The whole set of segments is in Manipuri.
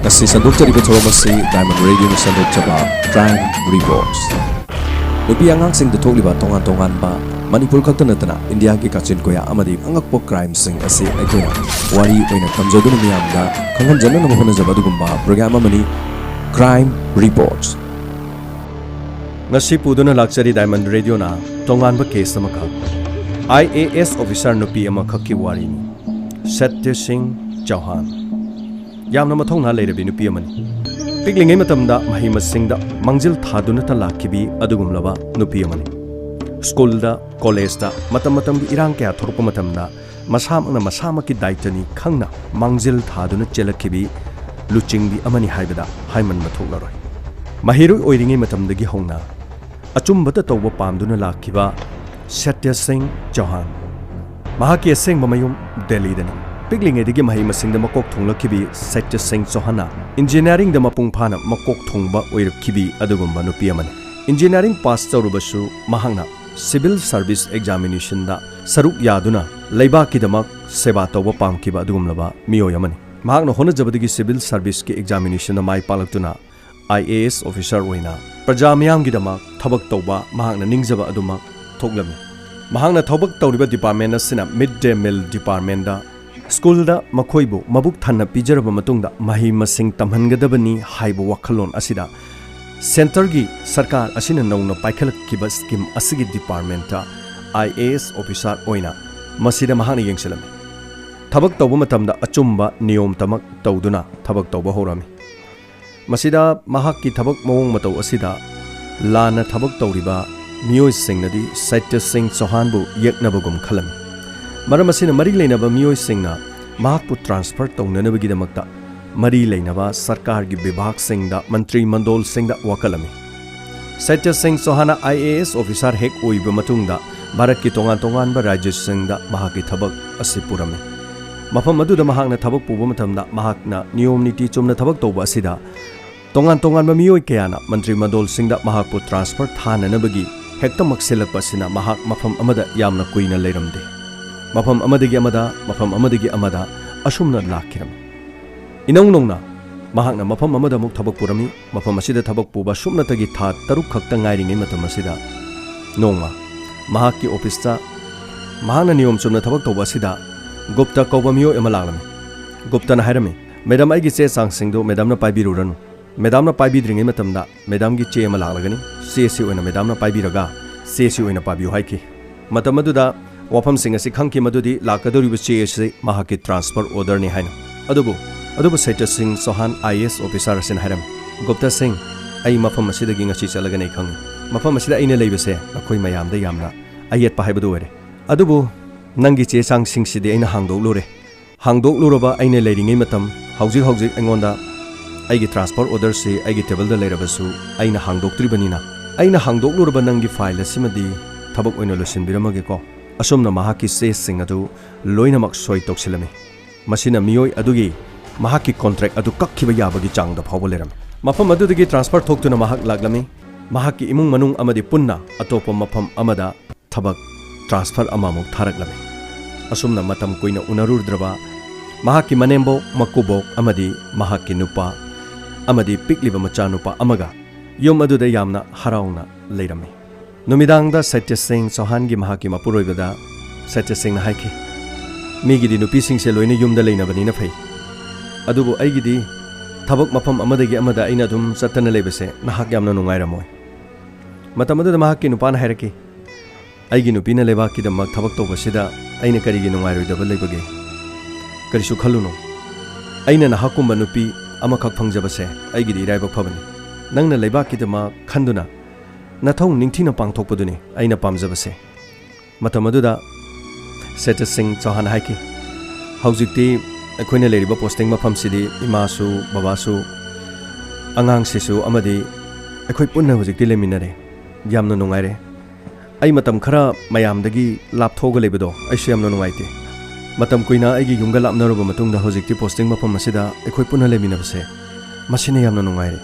Asi sandok chariba thoromasi Diamond Radio ni sandok chaba Crime Reports. Nupi angang sing de thokliba tongan ba Manipur khakta natana India ki kachin koya amadi angakpo crime sing asi aikoina wari oina tamjoduna miyamda khangan janna na hona jaba dugumba program amani Crime Reports. Ngasi puduna lakchari Diamond Radio na tongan ba case amaka I.A.S officer nupi ama khakki wari ni Satya Singh Chouhan yamna mathongna leirabi nupi amani piklingai matamda mahima singda mangjil thaduna ta lakhibi adugumlaba nupi amani school da college da matam gi irang kya thorpa matamda masama ki daitani khangna mangjil thaduna chelakhibi luchingbi amani haibada haiman mathoklaroi mahiru oiringai matamdagi hongna achumbata tawba pamduna lakhiba Satya Singh Chouhan mahaki aseng mamayum Delhi dani piklingai digi mahima singda makok thonglakhibi Satya Singh Chouhan engineering da mapung phana makok thongba oirakhibi adugumba nupi amani engineering pass tawrubasu mahangna civil service examination da saruk yaduna leiba kidamak seba tawba pamkiba adugumlaba miyoy amani mahakna honajabadigi civil service ki examination da mai palaktuna I.A.S officer oina praja miyam gidamak thabak tawba mahakna ningjaba adumak thoklami mahakna thabak tawriba department asina midday meal department da school da makhoibu mabuk thanna pijaraba matungda mahi masing tamhangadabani haibu wakhalon asida center gi sarkar asina nongna paikhalakkiba scheme asigi department ta I.A.S officer oina masida mahakna yengsilami thabak tawba matamda achumba niyom tamak tawduna thabak tawba horami masida mahakki thabak mawong mataw asida lana thabak tawriba miyoi singnadi Satya Singh Chouhan bu yeknabagum khalami maram asina mari leinaba miyoi singna mahakpu transfer tawnanabagidamata mari leinaba sarkar gi vibhag singda mantri mandol singda wakalami Satya Singh Chouhan I.A.S officer hek oiba matungda bharat ki tongan ba rajya singda mahakki thabak asi purami mafam aduda mahakna thabak puba matamda mahakna niyom niti chumna thabak tawba asida tongan ba miyoi kayana mantri mandol singda mahakpu transfer thananabagi hekta makselakpa sina mahak mafam amada yamna kuina leiramde mafam amadagi amada asumna lakhiram inong nongna mahakna mafam amada muk thabak purami mafam asida thabak puba sumna tagi tha taruk khakta ngairingai matam asida nongma mahakki office ta mahakna niyom chumna thabak tawba asida gupta kauba miyoi ama laklami gupta na hairami madam aigi che sangsingdo madam na paibiruranu madam na paibidringai matamda madam gi che ama laklagani CSC oina madam na paibiraga CSC oina pabiu haiki matam aduda wafam sing asi khangki madudi lakadoriba che ase mahaki transfer order ni haina adubu Satya Singh Chouhan I.A.S officer asin hairam gupta singh ai mafam asidagi ngasi chalaga nei khangi mafam asida aina leibase akhoi mayamda yamna ayet pa haibadu ore adubu nangi che sang sing sidi aina hangdokluraba aina leiringai matam hauji angonda aigi transfer order se aigi table da leirabasu aina hangdoktribanina aina hangdokluraba nangi file asimadi thabak oina losinbiramage ko asomna mahaki se sing adu loinamak soi toksilami masina miyoi adugi mahaki contract adu kakkiba yabagi changda phawba leram mafam adudagi transfer thoktuna mahak laglami mahaki imung manung amadi punna atopa mafam amada thabak transfer amamuk tharaklami asomna matam koina unarurdraba mahaki manembo makubok amadi mahaki nupa amadi pikliba macha nupa amaga yom aduda yamna harauna leirami numidangda Satya Singh Chouhan gi mahaki mapuroibada Satya Singh na haiki migidi nupi sing se loina yumda leinabani na phai adubu aigidi thabak mafam amadagi amada aina dum chattana lebase nahak yamna nungairamoi matam aduda mahaki nupa na hairaki aigi nupi na leba ki damak thabak tobasida aina karigi nungairoidaba lebage karisu khaluno aina nahakumba nupi amakhak phangjabase aigidi iraiba phabani nangna leba ki damak khanduna nathong ningthina pangthokpaduni aina pamjabase matam aduda Satya Singh Chouhan haiki haujikti akoina leiriba posting mafam sidi imasu babasu angang sisu amadi akoi punna hujikti leminare yamna nungaire ai matam khara mayamdagi lapthoga lebado aisu yamna nungaite matam koina aigi yunga lapnaruba matungda hujikti posting mafam asida akoi punna leminabase masine yamna nungaire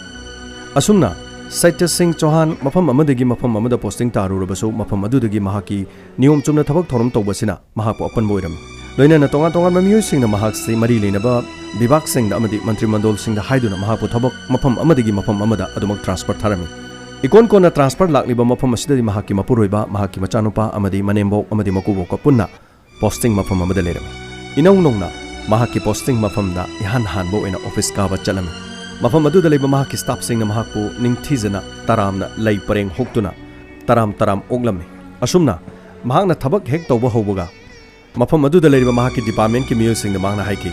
asumna Satya Singh Chouhan mafam amadagi mafam amada posting tarurabasu mafam adudagi mahaki niyom chumna thabak thorom tawbasina mahakpo apan boiram loina na tongan mamiyoy singna mahak se mari leinaba ꯕꯤꯚꯥꯒꯁꯤꯡꯗ ꯑꯃꯗꯤ ꯃꯟꯇ꯭ꯔꯤ ꯃꯟꯗꯣꯜꯁꯤꯡꯗ ꯍꯥꯏꯗꯨꯅ ꯃꯍꯥꯛꯄꯨ ꯊꯕꯛ ꯃꯐꯝ ꯑꯃꯗꯒꯤ ꯃꯐꯝ ꯑꯃꯗ ꯑꯗꯨꯃꯛ ꯇ꯭ꯔꯥꯟꯁꯐꯔ ꯊꯥꯔꯝꯃꯤ ꯏꯀꯣꯟ ꯀꯣꯟꯅ ꯇ꯭ꯔꯥꯟꯁꯐꯔ ꯂꯥꯛꯂꯤꯕ ꯃꯐꯝ ꯑꯁꯤꯗꯗꯤ ꯃꯍꯥꯛꯀꯤ ꯃꯄꯨꯔꯣꯏꯕ ꯃꯍꯥꯛꯀꯤ ꯃꯆꯥꯅꯨꯄꯥ ꯑꯃꯗꯤ ꯃꯅꯦꯝꯕꯣꯛ ꯑꯃꯗꯤ ꯃꯀꯨꯕꯣꯛꯀ ꯄꯨꯟꯅ ꯄꯣꯁꯇꯤꯡ ꯃꯐꯝ ꯑꯃꯗ ꯂꯩꯔꯝꯃꯤ ꯏꯅꯧ ꯅꯧꯅ ꯃꯍꯥꯛꯀꯤ ꯄꯣꯁꯇꯤꯡ ꯃꯐꯝꯗ ꯏꯍꯥꯟ ꯍꯥꯟꯕ ꯑꯣꯏꯅ ꯑꯣꯐꯤꯁ ꯀꯥꯕ ꯆꯠꯂꯝꯃꯤ ꯃꯐꯝ ꯑꯗꯨꯗ ꯂꯩꯕ ꯃꯍꯥꯛꯀꯤ ꯁ꯭ꯇꯥꯐꯁꯤꯡꯅ ꯃꯍꯥꯛꯄꯨ ꯅꯤꯡꯊꯤꯖꯅ ꯇꯔꯥꯝꯅ ꯂꯩ ꯄꯔꯦꯡ ꯍꯨꯛꯇꯨꯅ ꯇꯔꯥꯝ ꯑꯣꯛꯂꯝꯃꯤ ꯑꯁꯨꯝꯅ ꯃꯍꯥꯛꯅ ꯊꯕꯛ ꯍꯦꯛ ꯇꯧꯕ ꯍꯧꯕꯒ ꯃꯐꯝ ꯑꯗꯨꯗ ꯂꯩꯔꯤꯕ ꯃꯍꯥꯛꯀꯤ ꯗꯤꯄꯥꯔꯠꯃꯦꯟꯠꯀꯤ ꯃꯤꯑꯣꯏꯁꯤꯡꯗ ꯃꯍꯥꯛꯅ ꯍꯥꯏꯈꯤ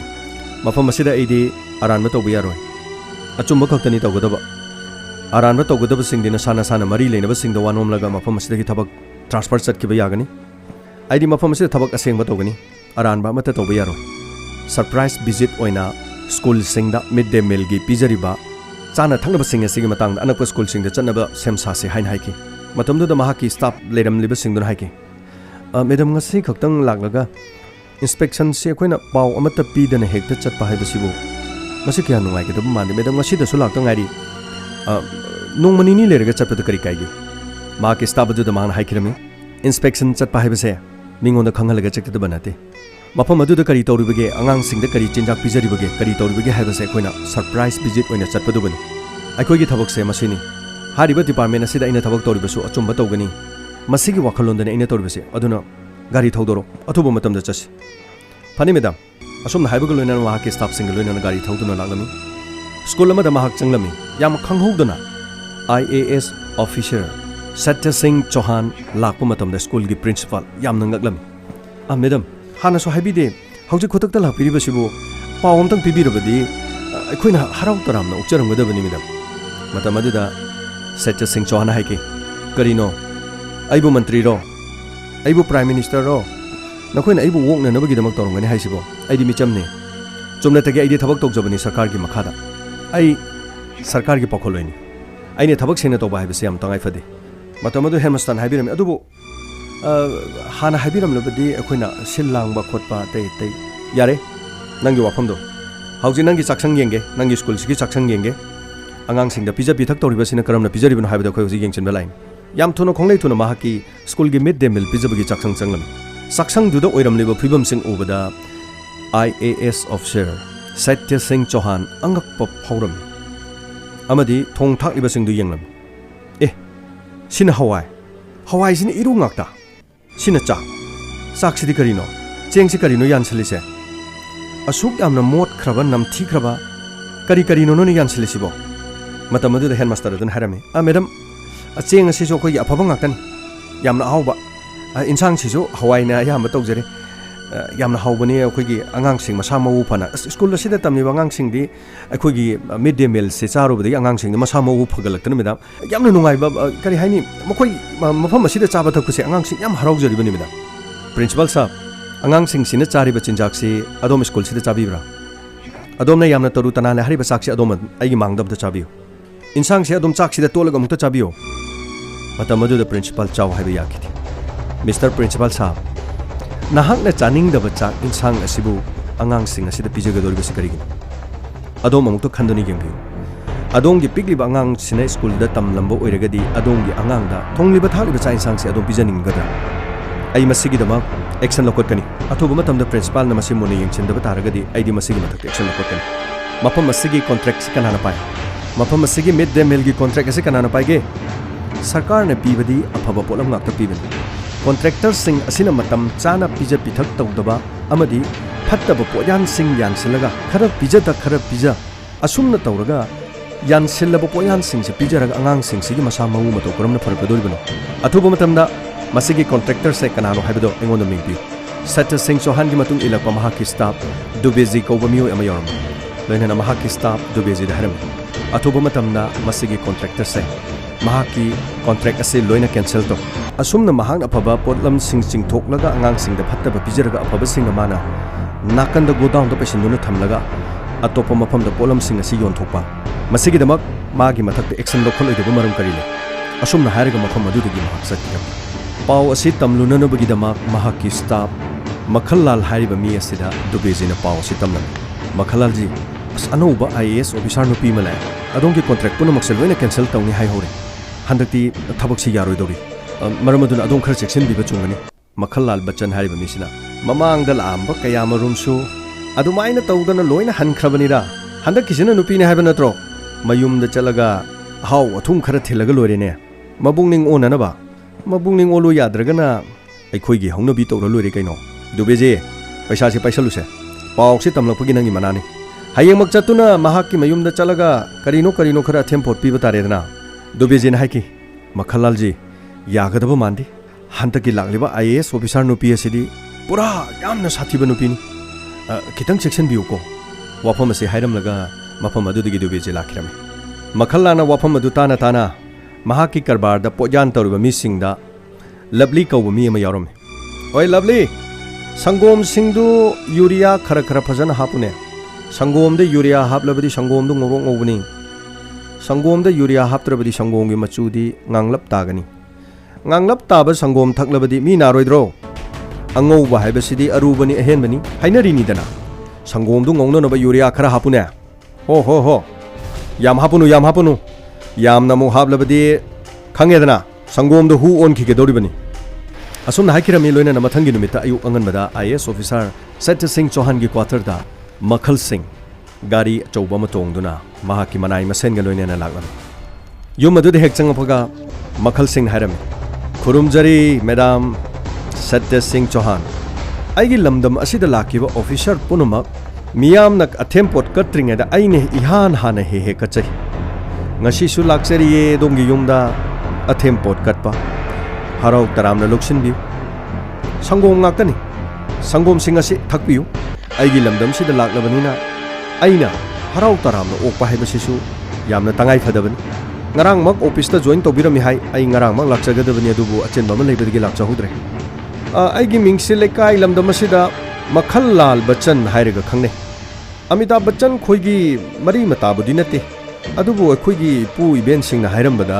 ꯃꯐꯝ ꯑꯁꯤꯗ ꯑꯩꯗꯤ ꯑꯔꯥꯟꯕ ꯇꯧꯕ ꯌꯥꯔꯣꯏ ꯑꯆꯨꯝꯕ ꯈꯛꯇꯅꯤ ꯇꯧꯒꯗꯕ ꯑꯔꯥꯟꯕ ꯇꯧꯒꯗꯕꯁꯤꯡꯗꯤ ꯅꯁꯥ ꯅꯁꯥꯅ ꯃꯔꯤ ꯂꯩꯅꯕꯁꯤꯡꯗ ꯋꯥ ꯅꯣꯝꯂꯒ ꯃꯐꯝ ꯑꯁꯤꯗꯒꯤ ꯊꯕꯛ ꯇ꯭ꯔꯥꯟꯁꯐꯔ ꯆꯠꯈꯤꯕ ꯌꯥꯒꯅꯤ ꯑꯩꯗꯤ ꯃꯐꯝ ꯑꯁꯤꯗ ꯊꯕꯛ ꯑꯁꯦꯡꯕ ꯇꯧꯒꯅꯤ ꯑꯔꯥꯟꯕ ꯑꯃꯠꯇ ꯇꯧꯕ ꯌꯥꯔꯣꯏ ꯁꯔꯄ꯭ꯔꯥꯏꯖ ꯚꯤꯖꯤꯠ ꯑꯣꯏꯅ ꯁ꯭ꯀꯨꯜꯁꯤꯡꯗ ꯃꯤꯗ ꯗꯦ ꯃꯤꯜꯒꯤ ꯄꯤꯖꯔꯤꯕ ꯆꯥꯅ ꯊꯛꯅꯕꯁꯤꯡ ꯑꯁꯤꯒꯤ ꯃꯇꯥꯡꯗ ꯑꯅꯛꯄ ꯁ꯭ꯀꯨꯜꯁꯤꯡꯗ ꯆꯠꯅꯕ ꯁꯦꯝ ꯁꯥꯁꯤ ꯍꯥꯏꯅ ꯍꯥꯏꯈꯤ ꯃꯇꯝꯗꯨꯗ ꯃꯍꯥꯛꯀꯤ ꯁ꯭ꯇꯥꯐ ꯂꯩꯔꯝꯂꯤꯕꯁꯤꯡꯗꯨꯅ ꯍꯥꯏꯈꯤ ꯃꯦꯗꯝ ꯉꯁꯤ ꯈꯛꯇꯪ ꯂꯥꯛꯂꯒ ꯏꯟꯁꯄꯦꯛꯁꯟꯁꯤ ꯑꯩꯈꯣꯏꯅ ꯄꯥꯎ ꯑꯃꯠꯇ ꯄꯤꯗꯅ ꯍꯦꯛꯇ ꯆꯠꯄ ꯍꯥꯏꯕꯁꯤꯕꯨ ꯃꯁꯤ ꯀꯌꯥ ꯅꯨꯡꯉꯥꯏꯒꯗꯕ ꯃꯥꯟꯗꯦ ꯃꯦꯗꯝ ꯉꯁꯤꯗꯁꯨ ꯂꯥꯛꯇ ꯉꯥꯏꯔꯤ ꯅꯣꯡꯃ ꯅꯤꯅꯤ ꯂꯩꯔꯒ ꯆꯠꯄꯗ ꯀꯔꯤ ꯀꯥꯏꯒꯦ ꯃꯍꯥꯛꯀꯤ ꯁ꯭ꯇꯥꯐ ꯑꯗꯨꯗ ꯃꯍꯥꯛꯅ ꯍꯥꯏꯈꯤꯔꯝꯃꯤ ꯏꯟꯁꯄꯦꯛꯁꯟ ꯆꯠꯄ ꯍꯥꯏꯕꯁꯦ ꯃꯤꯉꯣꯟꯗ ꯈꯪꯍꯜꯂꯒ ꯆꯠꯀꯗꯕ ꯅꯠꯇꯦ ꯃꯐꯝ ꯑꯗꯨꯗ ꯀꯔꯤ ꯇꯧꯔꯤꯕꯒꯦ ꯑꯉꯥꯡꯁꯤꯡꯗ ꯀꯔꯤ ꯆꯤꯟꯖꯥꯛ ꯄꯤꯖꯔꯤꯕꯒꯦ ꯀꯔꯤ ꯇꯧꯔꯤꯕꯒꯦ ꯍꯥꯏꯕꯁꯦ ꯑꯩꯈꯣꯏꯅ ꯁꯔꯄ꯭ꯔꯥꯏꯖ ꯚꯤꯖꯤꯠ ꯑꯣꯏꯅ ꯆꯠꯄꯗꯨꯕꯅꯤ ꯑꯩꯈꯣꯏꯒꯤ ꯊꯕꯛꯁꯦ ꯃꯁꯤꯅꯤ ꯍꯥꯏꯔꯤꯕ ꯗꯤꯄꯥꯔꯠꯃꯦꯟꯠ ꯑꯁꯤꯗ ꯑꯩꯅ ꯊꯕꯛ ꯇꯧꯔꯤꯕꯁꯨ ꯑꯆꯨꯝꯕ ꯇꯧꯒꯅꯤ ꯃꯁꯤꯒꯤ ꯋꯥꯈꯜꯂꯣꯟꯗꯅꯤ ꯑꯩꯅ ꯇꯧꯔꯤꯕꯁꯦ ꯑꯗꯨꯅ ꯒꯥꯔꯤ ꯊꯧꯗꯣꯔꯣ ꯑꯊꯨꯕ ꯃꯇꯝꯗ ꯆꯠꯁꯤ ꯐꯅꯤ ꯃꯦꯗꯥꯝ ꯑꯁꯨꯝꯅ ꯍꯥꯏꯕꯒ ꯂꯣꯏꯅꯅ ꯃꯍꯥꯛꯀꯤ ꯁ꯭ꯇꯥꯐꯁꯤꯡꯒ ꯂꯣꯏꯅꯅ ꯒꯥꯔꯤ ꯊꯧꯗꯨꯅ ꯂꯥꯛꯂꯝꯃꯤ ꯁ꯭ꯀꯨꯜ ꯑꯃꯗ ꯃꯍꯥꯛ ꯆꯪꯂꯝꯃꯤ ꯌꯥꯝ ꯈꯪꯍꯧꯗꯅ I.A.S officer Satya Singh Chouhan lakpa matamda school gi principal yamna ngaklami madam hana so haibide hauji khotakta lakpiribasibu paw amtang pibirabadi aikoina harau taramna ukcharamgadabani madam matam aduda Satya Singh Chouhan haike karino aibu mantri ro aibu prime minister ro nakoina aibu wokna nabagi damak torongani haisibo aidi michamne chumna tagi aidi thabak tokjabani sarkar gi makhada ai sarkar gi pakholoni aine thabak sena toba haibase yam tangai fade matamadu hemastan haibirami adubu hana haibiram labadi akoina silangba khotpa tai yare nangi wafamdo hauji nangi chaksang yenge nangi school sigi chaksang yenge angang singda pija pithak toribasina karamna pijaribano haibada khoi hoji yengchinba lain yam thuno khonglei thuna mahaki school gi mid day meal pijabagi chaksang changlam saksang duda oiramliba phibam sing ubada I.A.S officer Satya Singh Chouhan angakpa phauram amadi thong thak ibasing du yenglam sina hawai sina iru ngakta sina chak sidi karino cheng si karino yan chalise asuk yamna mot khraba nam thi khraba karino no ni yan chalisibo matamadu the headmaster dun harame madam cheng asi so khoi afaba ngaktan yamna hawba insang si so hawai na yam tawjare yamna hawbani akhoi angang sing masa mau phana school asida tamni angang sing di akhoi mid day meal se charu badi angang sing masa mau phagalaktana madam yamna nungai ba kari haini makoi mafam asida chaba thakuse angang sing yam harau jari bani madam principal sahab angang sing sina chari ba chinjak se adom school sida chabibra adom na yamna taru tana le hariba saksi adom aigi mangdab da chabiyo insang se adom chak sida tolaga mukta chabiyo matamadu da principal chaw haiba yakiti Mr. Principal sahab nahakna chaning da chak insang asibu angang sing asida pijagadori basi karigi adom amuk to khandoni gembiyo adongi pikli ba angang sina school da tamlambo oiragadi adongi angang da thongliba thakliba cha insang se adom pijaning gadra ai masigi dama action lokot kani athuba matam da principal na masi mone yengchin da taragadi ai di masigi matak action lokot kani mapam masigi contract se kanana pai mapam masigi mid day meal gi contract se kanana pai ge sarkar na pibadi afaba polam ngakta pibani contractor sing asina matam chana pija pithak tawdaba amadi phattaba poyan sing yan silaga khara pija da khara pija asumna tawraga yan silaba poyan sing se pija raga angang sing sigi masa mau mato koramna farkadori bano athuba matamda masigi contractor se kanano haibado engonda mingpi Satya Singh Chouhan gi matung ilakpa mahaki staff dubezi ko bamiyo amayoram loina mahaki staff dubezi da haram athuba matamda masigi contractor se mahaki contract ase loina cancel to asumna mahang afaba potlam sing sing thoklaga angang sing da phattaba pijaraga afaba sing amana nakanda go down da pesinuna thamlaga atopa mafam da potlam sing asi yon thokpa masigi damak magi mathak da action lokhol oidu maram karile asumna hairaga mafam adudagi mahak satya paw asi tamluna no bagi damak mahaki staff makhallal hariba mi asida dubezina paw asi tamlam makhalal ji anoba I.A.S officer no pi mala adongi contract puna maksel loina cancel tawni hai hore handakti thabak si yaroi dori maramaduna adon khar section biba chungani makhalal bachchan hariba misina mamang dal amba kaya marumsu ꯑꯗꯨꯃꯥꯏꯅ ꯇꯧꯗꯅ ꯂꯣꯏꯅ ꯍꯟꯈ꯭ꯔꯕꯅꯤꯗ ꯍꯟꯗꯛꯀꯤꯁꯤꯅ ꯅꯨꯄꯤꯅꯦ ꯍꯥꯏꯕ ꯅꯠꯇ꯭ꯔꯣ ꯃꯌꯨꯝꯗ ꯆꯠꯂꯒ ꯑꯍꯥꯎ ꯑꯊꯨꯝ ꯈꯔ ꯊꯤꯜꯂꯒ ꯂꯣꯏꯔꯦꯅꯦ ꯃꯕꯨꯡꯅꯤꯡ ꯑꯣꯟꯅꯅꯕ ꯃꯕꯨꯡꯅꯤꯡ ꯑꯣꯜꯂꯨ ꯌꯥꯗ꯭ꯔꯒꯅ ꯑꯩꯈꯣꯏꯒꯤ ꯍꯧꯅꯕꯤ ꯇꯧꯔ ꯂꯣꯏꯔꯦ ꯀꯩꯅꯣ ꯗꯨꯕꯦꯖꯤ ꯄꯩꯁꯥꯁꯦ ꯄꯥꯏꯁꯜꯂꯨꯁꯦ ꯄꯥꯎꯁꯦ ꯇꯝꯂꯛꯄꯒꯤ ꯅꯪꯒꯤ ꯃꯅꯥꯅꯤ ꯍꯌꯦꯡꯃꯛ ꯆꯠꯇꯨꯅ ꯃꯍꯥꯛꯀꯤ ꯃꯌꯨꯝꯗ ꯆꯠꯂꯒ ꯀꯔꯤꯅꯣꯈꯔ ꯑꯊꯦꯝꯄꯣꯠ ꯄꯤꯕ ꯇꯥꯔꯦꯗꯅ ꯗꯨꯕꯦꯖꯤꯅ ꯍꯥꯏꯈꯤ ꯃꯈꯜꯂꯥꯜꯖꯤ ꯌꯥꯒꯗꯕ ꯃꯥꯟꯗꯦ ꯍꯟꯗꯛꯀꯤ ꯂꯥꯛꯂꯤꯕ I.A.S ꯑꯣꯐꯤꯁꯥꯔ ꯅꯨꯄꯤ ꯑꯁꯤꯗꯤ ꯄꯨꯔꯥ ꯌꯥꯝꯅ ꯁꯥꯊꯤꯕ ꯅꯨꯄꯤꯅꯤ ꯈꯤꯇꯪ ꯆꯦꯛꯁꯤꯟꯕꯤꯌꯨꯀꯣ ꯋꯥꯐꯝ ꯑꯁꯤ ꯍꯥꯏꯔꯝꯂꯒ ꯃꯐꯝ ꯑꯗꯨꯗꯒꯤ ꯗꯨꯕꯦꯖꯤ ꯂꯥꯛꯈꯤꯔꯝꯃꯤ ꯃꯈꯜꯂꯥꯅ ꯋꯥꯐꯝ ꯑꯗꯨ ꯇꯥꯅ ꯃꯍꯥꯛꯀꯤ ꯀꯔꯕꯥꯔꯗ ꯄꯣꯠꯌꯥꯟ ꯇꯧꯔꯤꯕ ꯃꯤꯁꯤꯡꯗ ꯂꯕꯂꯤ ꯀꯧꯕ ꯃꯤ ꯑꯃ ꯌꯥꯎꯔꯝꯃꯤ ꯍꯣꯏ ꯂꯕꯂꯤ ꯁꯪꯒꯣꯝꯁꯤꯡꯗꯨ ꯌꯨꯔꯤꯌꯥ ꯈꯔ ꯐꯖꯅ ꯍꯥꯞꯄꯨꯅꯦ ꯁꯪꯒꯣꯝꯗ ꯌꯨꯔꯤꯌꯥ ꯍꯥꯞꯂꯕꯗꯤ ꯁꯪꯒꯣꯝꯗꯨ ꯉꯧꯔꯣꯛ ꯉꯧꯕꯅꯤ ꯁꯪꯒꯣꯝꯗ ꯌꯨꯔꯤꯌꯥ ꯍꯥꯞꯇ꯭ꯔꯕꯗꯤ ꯁꯪꯒꯣꯝꯒꯤ ꯃꯆꯨꯗꯤ ꯉꯥꯡꯂꯞ ꯇꯥꯒꯅꯤ ꯉꯥꯡꯂꯞ ꯇꯥꯕ ꯁꯪꯒꯣꯝ ꯊꯛꯂꯕꯗꯤ ꯃꯤ ꯅꯥꯔꯣꯏꯗ꯭ꯔꯣ ꯑꯉꯧꯕ ꯍꯥꯏꯕꯁꯤꯗꯤ ꯑꯔꯨꯕꯅꯤ ꯑꯍꯦꯟꯕꯅꯤ ꯍꯥꯏꯅꯔꯤꯅꯤꯗꯅ ꯁꯪꯒꯣꯝꯗꯨ ꯉꯧꯅꯅꯕ ꯌꯨꯔꯤꯌꯥ ꯈꯔ ꯍꯥꯞꯄꯨꯅꯦ ꯍꯣ ꯌꯥꯝ ꯍꯥꯞꯄꯨꯅꯨ ꯌꯥꯝꯅ ꯑꯃꯨꯛ ꯍꯥꯞꯂꯕꯗꯤ ꯈꯪꯉꯦꯗꯅ ꯁꯪꯒꯣꯝꯗꯨ ꯍꯨ ꯑꯣꯟꯈꯤꯒꯗꯧꯔꯤꯕꯅꯤ ꯑꯁꯨꯝꯅ ꯍꯥꯏꯈꯤꯔꯝꯃꯤ ꯂꯣꯏꯅꯅ ꯃꯊꯪꯒꯤ ꯅꯨꯃꯤꯠꯇ ꯑꯌꯨꯛ ꯑꯉꯟꯕꯗ I.A.S ꯑꯣꯐꯤꯁꯥꯔ ꯁꯠꯇ꯭ꯌ ꯁꯤꯡ ꯆꯧꯍꯥꯟꯒꯤ ꯀ꯭ꯋꯥꯇꯔꯗ ꯃꯈꯜꯁꯤꯡ ꯒꯥꯔꯤ ꯑꯆꯧꯕ ꯑꯃ ꯇꯣꯡꯗꯨꯅ ꯃꯍꯥꯛꯀꯤ ꯃꯅꯥꯏ ꯃꯁꯦꯟꯒ ꯂꯣꯏꯅꯅ ꯂꯥꯛꯂꯝꯃꯤ ꯌꯨꯝ ꯑꯗꯨꯗ ꯍꯦꯛ ꯆꯪꯉꯛꯄꯒ ꯃꯈꯜꯁꯤꯡ ꯍꯥꯏꯔꯝꯃꯤ ꯈꯨꯔꯨꯝꯖꯔꯤ ꯃꯦꯗꯥꯝ ꯁꯠꯇ꯭ꯌ ꯁꯤꯡ ꯆꯧꯍꯥꯟ ꯑꯩꯒꯤ ꯂꯝꯗꯝ ꯑꯁꯤꯗ ꯂꯥꯛꯈꯤꯕ ꯑꯣꯐꯤꯁꯥꯔ ꯄꯨꯝꯅꯃꯛ ꯃꯤꯌꯥꯝꯅ ꯑꯊꯦꯝꯄꯣꯠ ꯀꯠꯇ꯭ꯔꯤꯉꯩꯗ ꯑꯩꯅ ꯏꯍꯥꯟ ꯍꯥꯟꯅ ꯍꯦꯛ ꯀꯠꯆꯩ ngasisu laksariye domgi yumda athempot katpa harau taramna loksinbiu sangom ngaktani sangom singasi thakpiu aigi lamdam sida laklabanina aina harau taramna okpa haibasisu yamna tangai phadabani ngarang mak office ta join tobirami hai ai ngarang mak lakchagadabani adubu achenba ma leibadagi lakchahudre aigi mingsi lekai lamdam sida makhallal bachchan hairaga khangne Amitabh Bachchan khoigi mari matabudi nate adubu akhoi pu event singna hairambada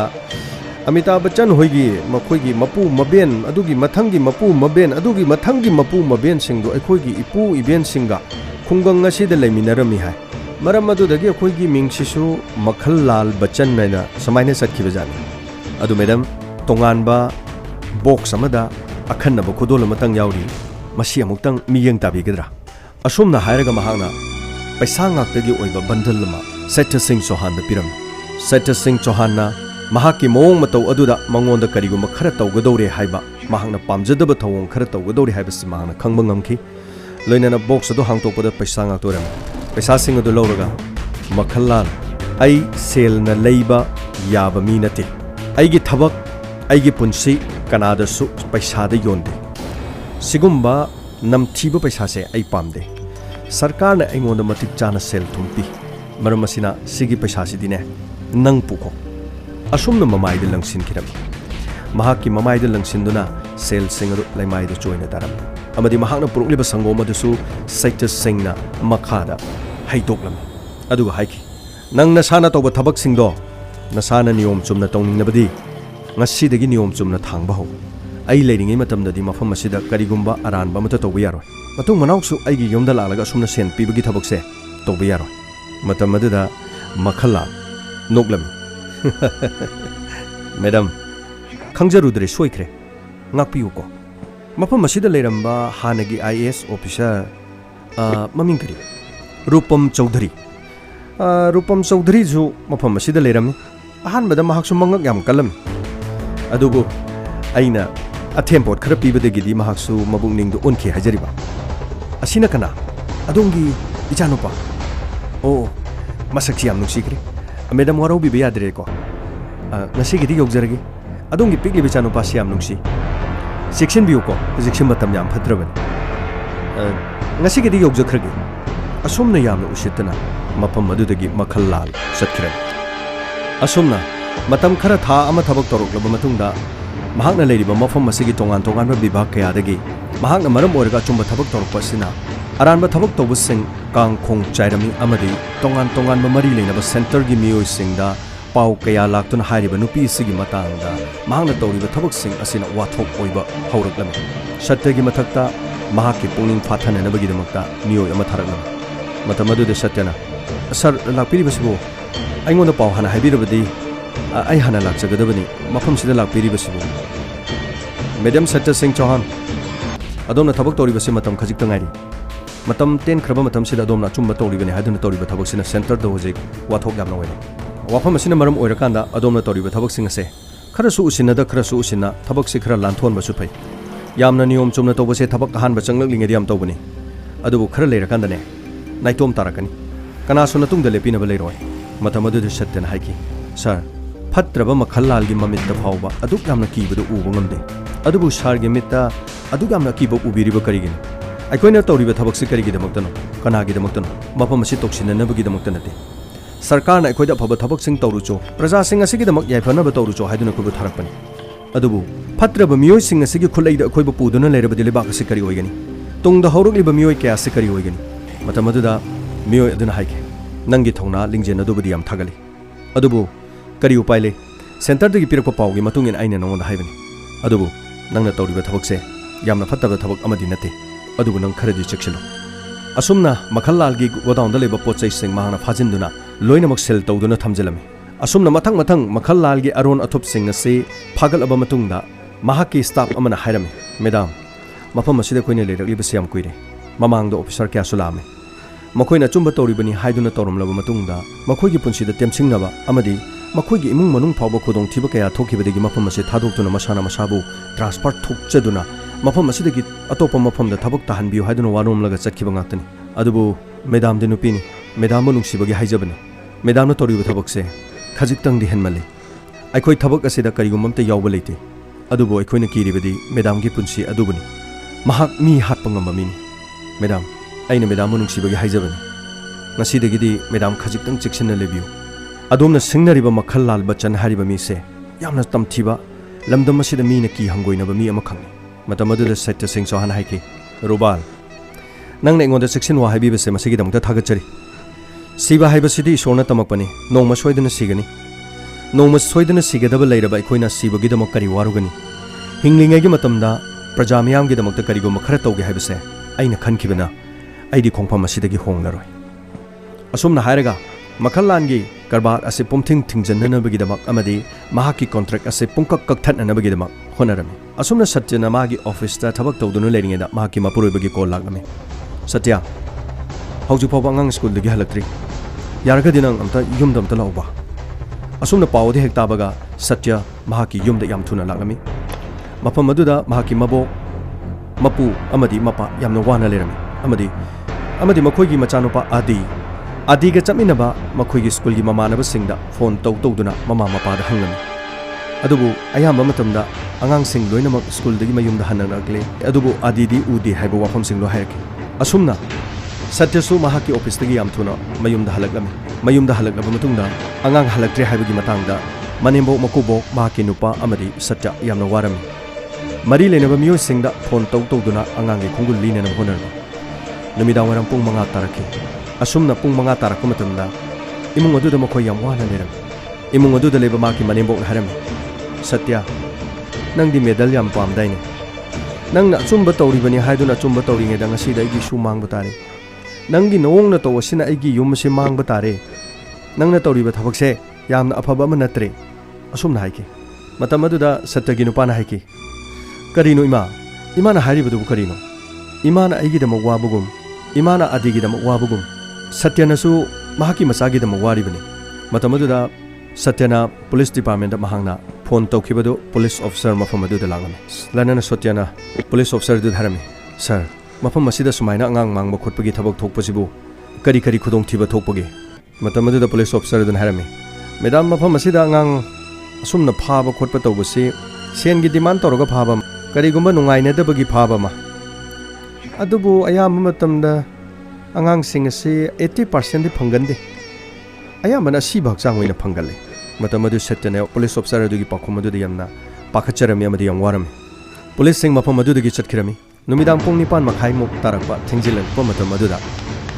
Amitabh Bachchan hoigi makhoigi mapu maben adugi mathangi mapu maben adugi mathangi mapu maben singdo akhoi ipu event singa khungang asida leiminarami hai maram adudagi akhoi mingsisu Makhalal Bachchan naina samaina satkibajani adu madam tonganba box amada akhanna khodol amatang yauri masi amuktang miyeng tabigedra asumna hairaga mahangna paisa ngaktagi oiba bandal lama Satya Singh Chouhan da piram Satya Singh Chouhan na mahaki mawong matau aduda mangonda kariguma khara tawgadore haiba mahangna pamjadaba thawong khara tawgadore haiba si mahangna khangba ngamki loinana box adu hangtokpada paisa ngaktoram paisa sing adu lawraga Makhalal ai sel na leiba yaba mi nate aigi thabak aigi punsi kanada su paisa da yonde sigumba namthiba paisa se ai pamde Sarkar na aingonda matik chana sel thumpi maram asina sigi paisa sidine nang puko asumna mamai de langsin kiram mahaki mamai de langsin duna sel singaru laimai de joina daram amadi mahakna puruliba sangoma dusu Satya Singh na makhada haitoklam aduga haiki nang nasana toba thabak singdo nasana niyom chumna tongningnabadi ngasidagi niyom chumna thangba ho ai leiringai matamdadi mafam asida karigumba aranba mata toba yaroi matung manausu aigi yomda lalaga asumna sen pibagi thabakse toba yaroi matam aduda Makhalal noklami Madam khangjarudre soikre ngakpiu ko mafam asida leiramba hanagi I.A.S officer maming kari Rupam Chaudhary ju mafam asida leirami ahanbada mahaksu mangak yam kalami adubu aina athempot khara pibadagidi mahaksu mabungning du onki hajariba asina kana adongi ichanupa oh masakchi yam nungsikre madam waro bi yadre ko ngasigidi yogjaragi adongi pikli ichanupa siam nungsi section biu ko section matam yam phadrabani ngasigidi yogjakhragi asumna yamna usitana mapam madudagi Makhalal satkhiran asumna matam khara tha ama thabak toroklaba matungda mahakna leiriba mafam asigi tongan ba bibhag kayadagi mahakna maram oraga chumba thabak torokpa sina aranba thabak tobusing kang khong chairami amadi tongan ba mari leinaba center gi miyoi singda pau kaya laktuna hairiba nupi sigi matangda mahakna tawriba thabak sing asina wathok oiba hauраklami Satya gi mathakta mahakki pungning phathana nabagi damakta miyoi ama tharaklami matamadu de Satyana sir lakpiri basibo aingonda pau hana haibirabadi ai hana lakchagadabani mafam sida lakpiri basibo Madam Satya Singh Chouhan adona thabak tori basi matam khajik tangairi matam ten khraba matam sida domna chumba toribani haduna toriba thabak sina center do hojik wathok yamna wai wafam asina maram oirakanda adomna toriba thabak sing ase kharasu usina da kharasu usina thabak se khara lanthon basu phai yamna niyom chumna tobase thabak han ba changlak linge diam tobani adubu khara leirakanda ne naitom tarakani kana suna tungda lepina ba leiroi matam adu Satya na haiki sir fatraba makhallal gi mamit da phawba aduk yamna kibadu ubu ngamde adubu sar gi mitta aduk yamna kiba ubiriba karigin aikoina tawriba thabak se karigi damoktano kana gi damoktano mapam asi toksina nabagi damoktana te sarkar na aikoida phaba thabak sing tawrucho praja sing asigi damak yaifana ba tawrucho haiduna ko tharakpani adubu fatraba miyoi sing asigi khulaida akoiba puduna leiraba dile ba se kari oigani tungda hawrukliba miyoi kya se kari oigani matamaduda miyoi aduna haike nangi Thouna lingjena dubudi yam thagali adubu kari upai le center dagi pirakpa pawgi matungin aina nongonda haibani adubu nangna tawriba thabak se yamna fattaba thabak amadi nate adubu nang kharadi cheksilo asumna makhallal gi godown da leba pochai sing mahana phajinduna loina mak sel tawduna thamjelami asumna mathang mathang makhallal gi aron athop sing ase phagal aba matungda mahaki staff amana hairami madam mafam asida koine lerakli ba siam kuire mamangda officer kya sulame makoina chumba tawribani haiduna tawramlaba matungda makoigi punsida temsingnaba amadi makoigi imung manung phawba khudong thiba kaya thokibadagi mafam ase thadoktuna masana masabu transfer thokchaduna mafam asidagi atopa mafamda thabak tahanbiu haiduna waromlaga chakhiba ngaktani adubu madam de nupini madam bu nungsibagi haijabani madam na toriba thabak se khajiktang di henmali aikoi thabak asida karigumamta yawba leite adubu aikoina kiribadi madam gi punsi adubuni mahak mi hatpa ngamamini madam aina madam bu nungsibagi haijabani ngasidagidi madam khajiktang cheksinna lebiu adumna singnariba makhallal bachan hariba mi se yamna tamthiba lamdam asida mi na ki hangoinaba mi ama khangni matamadu Satya Singh Chouhan haiki Rubal nangna ingonda section wa haibi bese masigi damta thagachari siba haiba sidi sorna tamakpani nongma soidana sigani nongma soidana sigadaba leiraba aikoina sibagi damak kari warugani hinglingai gi matamda praja miyam gi damakta kari go makhara tawge haibase aina khankibana aidi khongpham asidagi honglaroi asumna hairaga makhallangi karbar ase pumthing thingjanna bagi damak amadi mahaki contract ase pungkak kakthatna bagi damak honarami asumna Satya na magi office ta thabak tawdunu leiringeda mahaki mapuroi bagi call lagami Satya hauju pawba angang school dagi halaktri yaraga dinang amta yumda amta lawba asumna pawdi hekta baga Satya mahaki yumda yam thuna lagami mapam aduda mahaki mabo mapu amadi mapa yamna wana lerami amadi makoigi machanupa Adiga chaminaba makoigi school gi mamanaba singda phone tawduna mama mapa da hangami adubu ayamba matamda angang sing loinamak school dagi mayumda hananagle adubu adidi udi haiba wafam sing lo hairki asumna Satya su mahaki office dagi yam thuna mayumda halaklaba matungda angang halaktre haibagi matangda manembo makubo mahaki nupa amadi Satya yamna warami mari lenaba miyo singda phone tawduna angang gi khongul lina na honarba numidang waram pung manga taraki asumna pung manga tarakpa matamda imung aduda makhoi yam wana leram imung aduda leba maki manembo haram Satya nangdi medal yam pamdaine nangna achumba tawribani haiduna achumba tawringeda ngasida igi su mangba tare nanggi nongna tawasina igi yumse mangba tare nangna tawriba thabakse yamna afaba ma natre asumna haiki matamaduda Satya gi nupana haiki karino imana haribadu karino imana aigi da mawabugum imana adigi da mawabugum Satya nasu mahaki masagi da mawaribani matamaduda Satya na police department da mahangna phone tawkhibadu police officer mafam adu da lagami lanana Satya na police officer du dharami sir mafam masida sumaina angang mangba khotpagi thabak thokpasibu kari khudong thiba thokpagi matamaduda police officer du harami madam mafam masida angang asumna phaba khotpa tawbasi sen gi demand tawraga phaba kari gumba nungaina da bagi phaba ma adubu ayam matamda angang sing ase 80% di phangande ayamana si bhakchang hoina phangale matamadu Satya ne police officer adugi pakhomadu de yamna pakhacharami amadi yam warami police sing mafam adu dagi chatkirami numidang pung nipan makhai muk tarakpa thingjilan pa matamadu da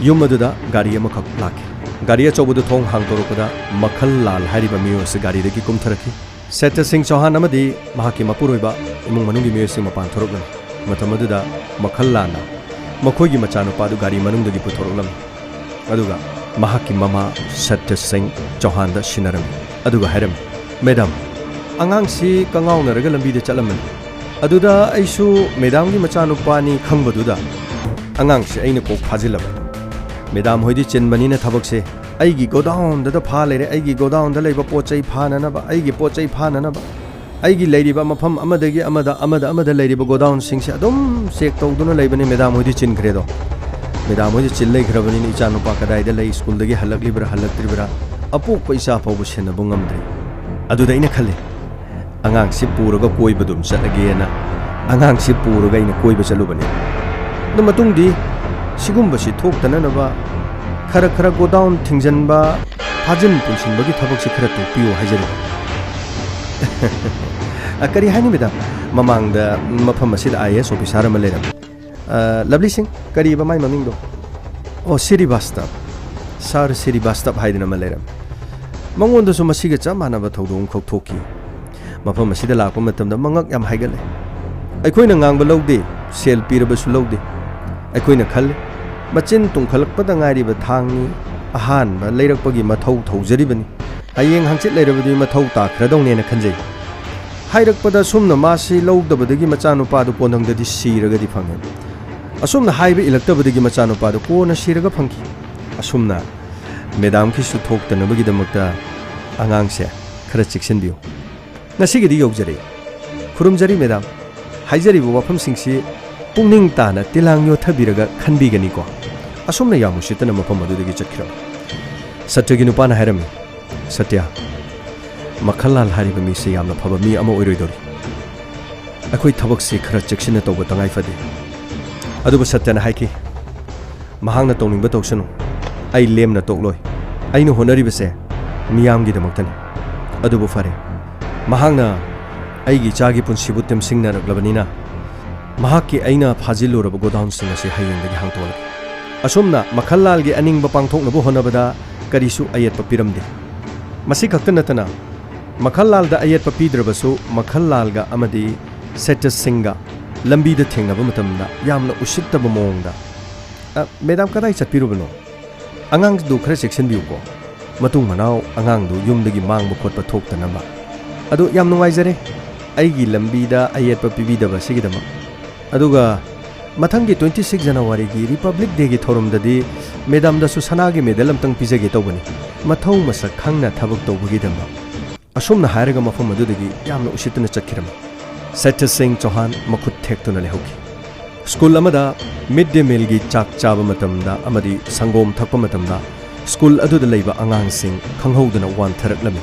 yum adu da gari ama khak lake gari achobudu thong hang torukada makhallal hariba miyo se gari dagi kumtharaki Satya Singh Chouhan amadi mahaki mapuroiba imung manungi miyo sing mapan thoroklan matamadu da makhallana makoigi machanupadu gari manungdagi puthoroklam aduga mahaki mama Satya Singh Chouhan da shinarami aduga hairam madam angang si kangaunaraga lambi de chalamani aduda aisu madam gi machanupani khangbaduda angang se aina kok phajilaba madam hoidi chinbanina thabak se aigi godown da pha lere aigi godown da leiba pochai phana na ba aigi pochai phana na ba aigi leiriba mafam amadagi amada leiriba godown sing se adum sek tawduna leibani madam hoidi chin khredo madam hoidi chin lei khrabani ni cha nupa kadai da lei school dagi halaklibra halaktribra apok paisa phabu sena bungamdri adu da ina khale angang si puruga koi badum chatlage na angang si puruga ina koi ba chalubani na matung di sigumba si thoktana na ba khara go down thingjan ba phajin punsin bagi thabak si khara tu piu hajari akari hani beda mamang da mafam asid I.A.S officer ma leram lovely sing kari ba mai maming do o siri basta sar siri basta haidina ma leram mangon da so masiga chamana ba thodong khok thoki mafam asida lakpa matamda mangak yam haigale aikoina ngangba lawde sel piraba su lawde aikoina khal machin tungkhalakpada ngairiba thangni ahan ba leirakpagi mathau thaujaribani hayeng hangchit leirabadi mathau takradongne na khanjai hairakpada sumna masi lawdabadagi machanupa du ponangdadi siragadi phanghe asumna haiba ilaktabadagi machanupa du kona siraga phangki asumna madam ki su thoktanabagi damakta angangse khara chiksinbiyo ngasigidi yojare khurumjari madam haijaribu wafam singsi pungning tana tilang yo thabiraga khanbigani ko asumna yamusitana mafam adudagi chakhiram Satya gi nupana hairami Satya makhalal hariba mi se yamna phaba mi ama oiroidori akoi thabak se khara cheksina toba tangai fade aduba Satya na haiki mahangna tongning ba toksanu ai lemna tokloi ainu honari bese miyam gi damaktani aduba fare mahangna aigi chagi punsibu tem singna raklabanina mahakki aina phajiluraba godown sing ase hayengdagi hangtol asumna makhallal gi aning ba pangthoknabu honabada karisu ayat papiramde masi khaktanatana makhallal da ayat papidrabasu makhallal ga amadi Satya Singha lambi da thengnaba matamda yamna usittaba mongda madam kadai chatpirubano angang du khara section biu ko matung manau angang du yumdagi mangba khotpa thoktanaba adu yam nungaijare aigi lambida ayatpa pibidaba sigidama aduga mathangi 26 January gi Republic Day gi thorumdadi madam da su sanagi medal amtang pijage tawbani mathau masak khangna thabak tawbagi dama asumna hairaga mafam adudagi yamna usitna chakhiram Satya Singh Chouhan makhut thektuna lehoki school amada midday meal gi chak chaba matamda amadi sangom thakpa matamda school aduda leiba angang sing khanghouduna wan tharaklami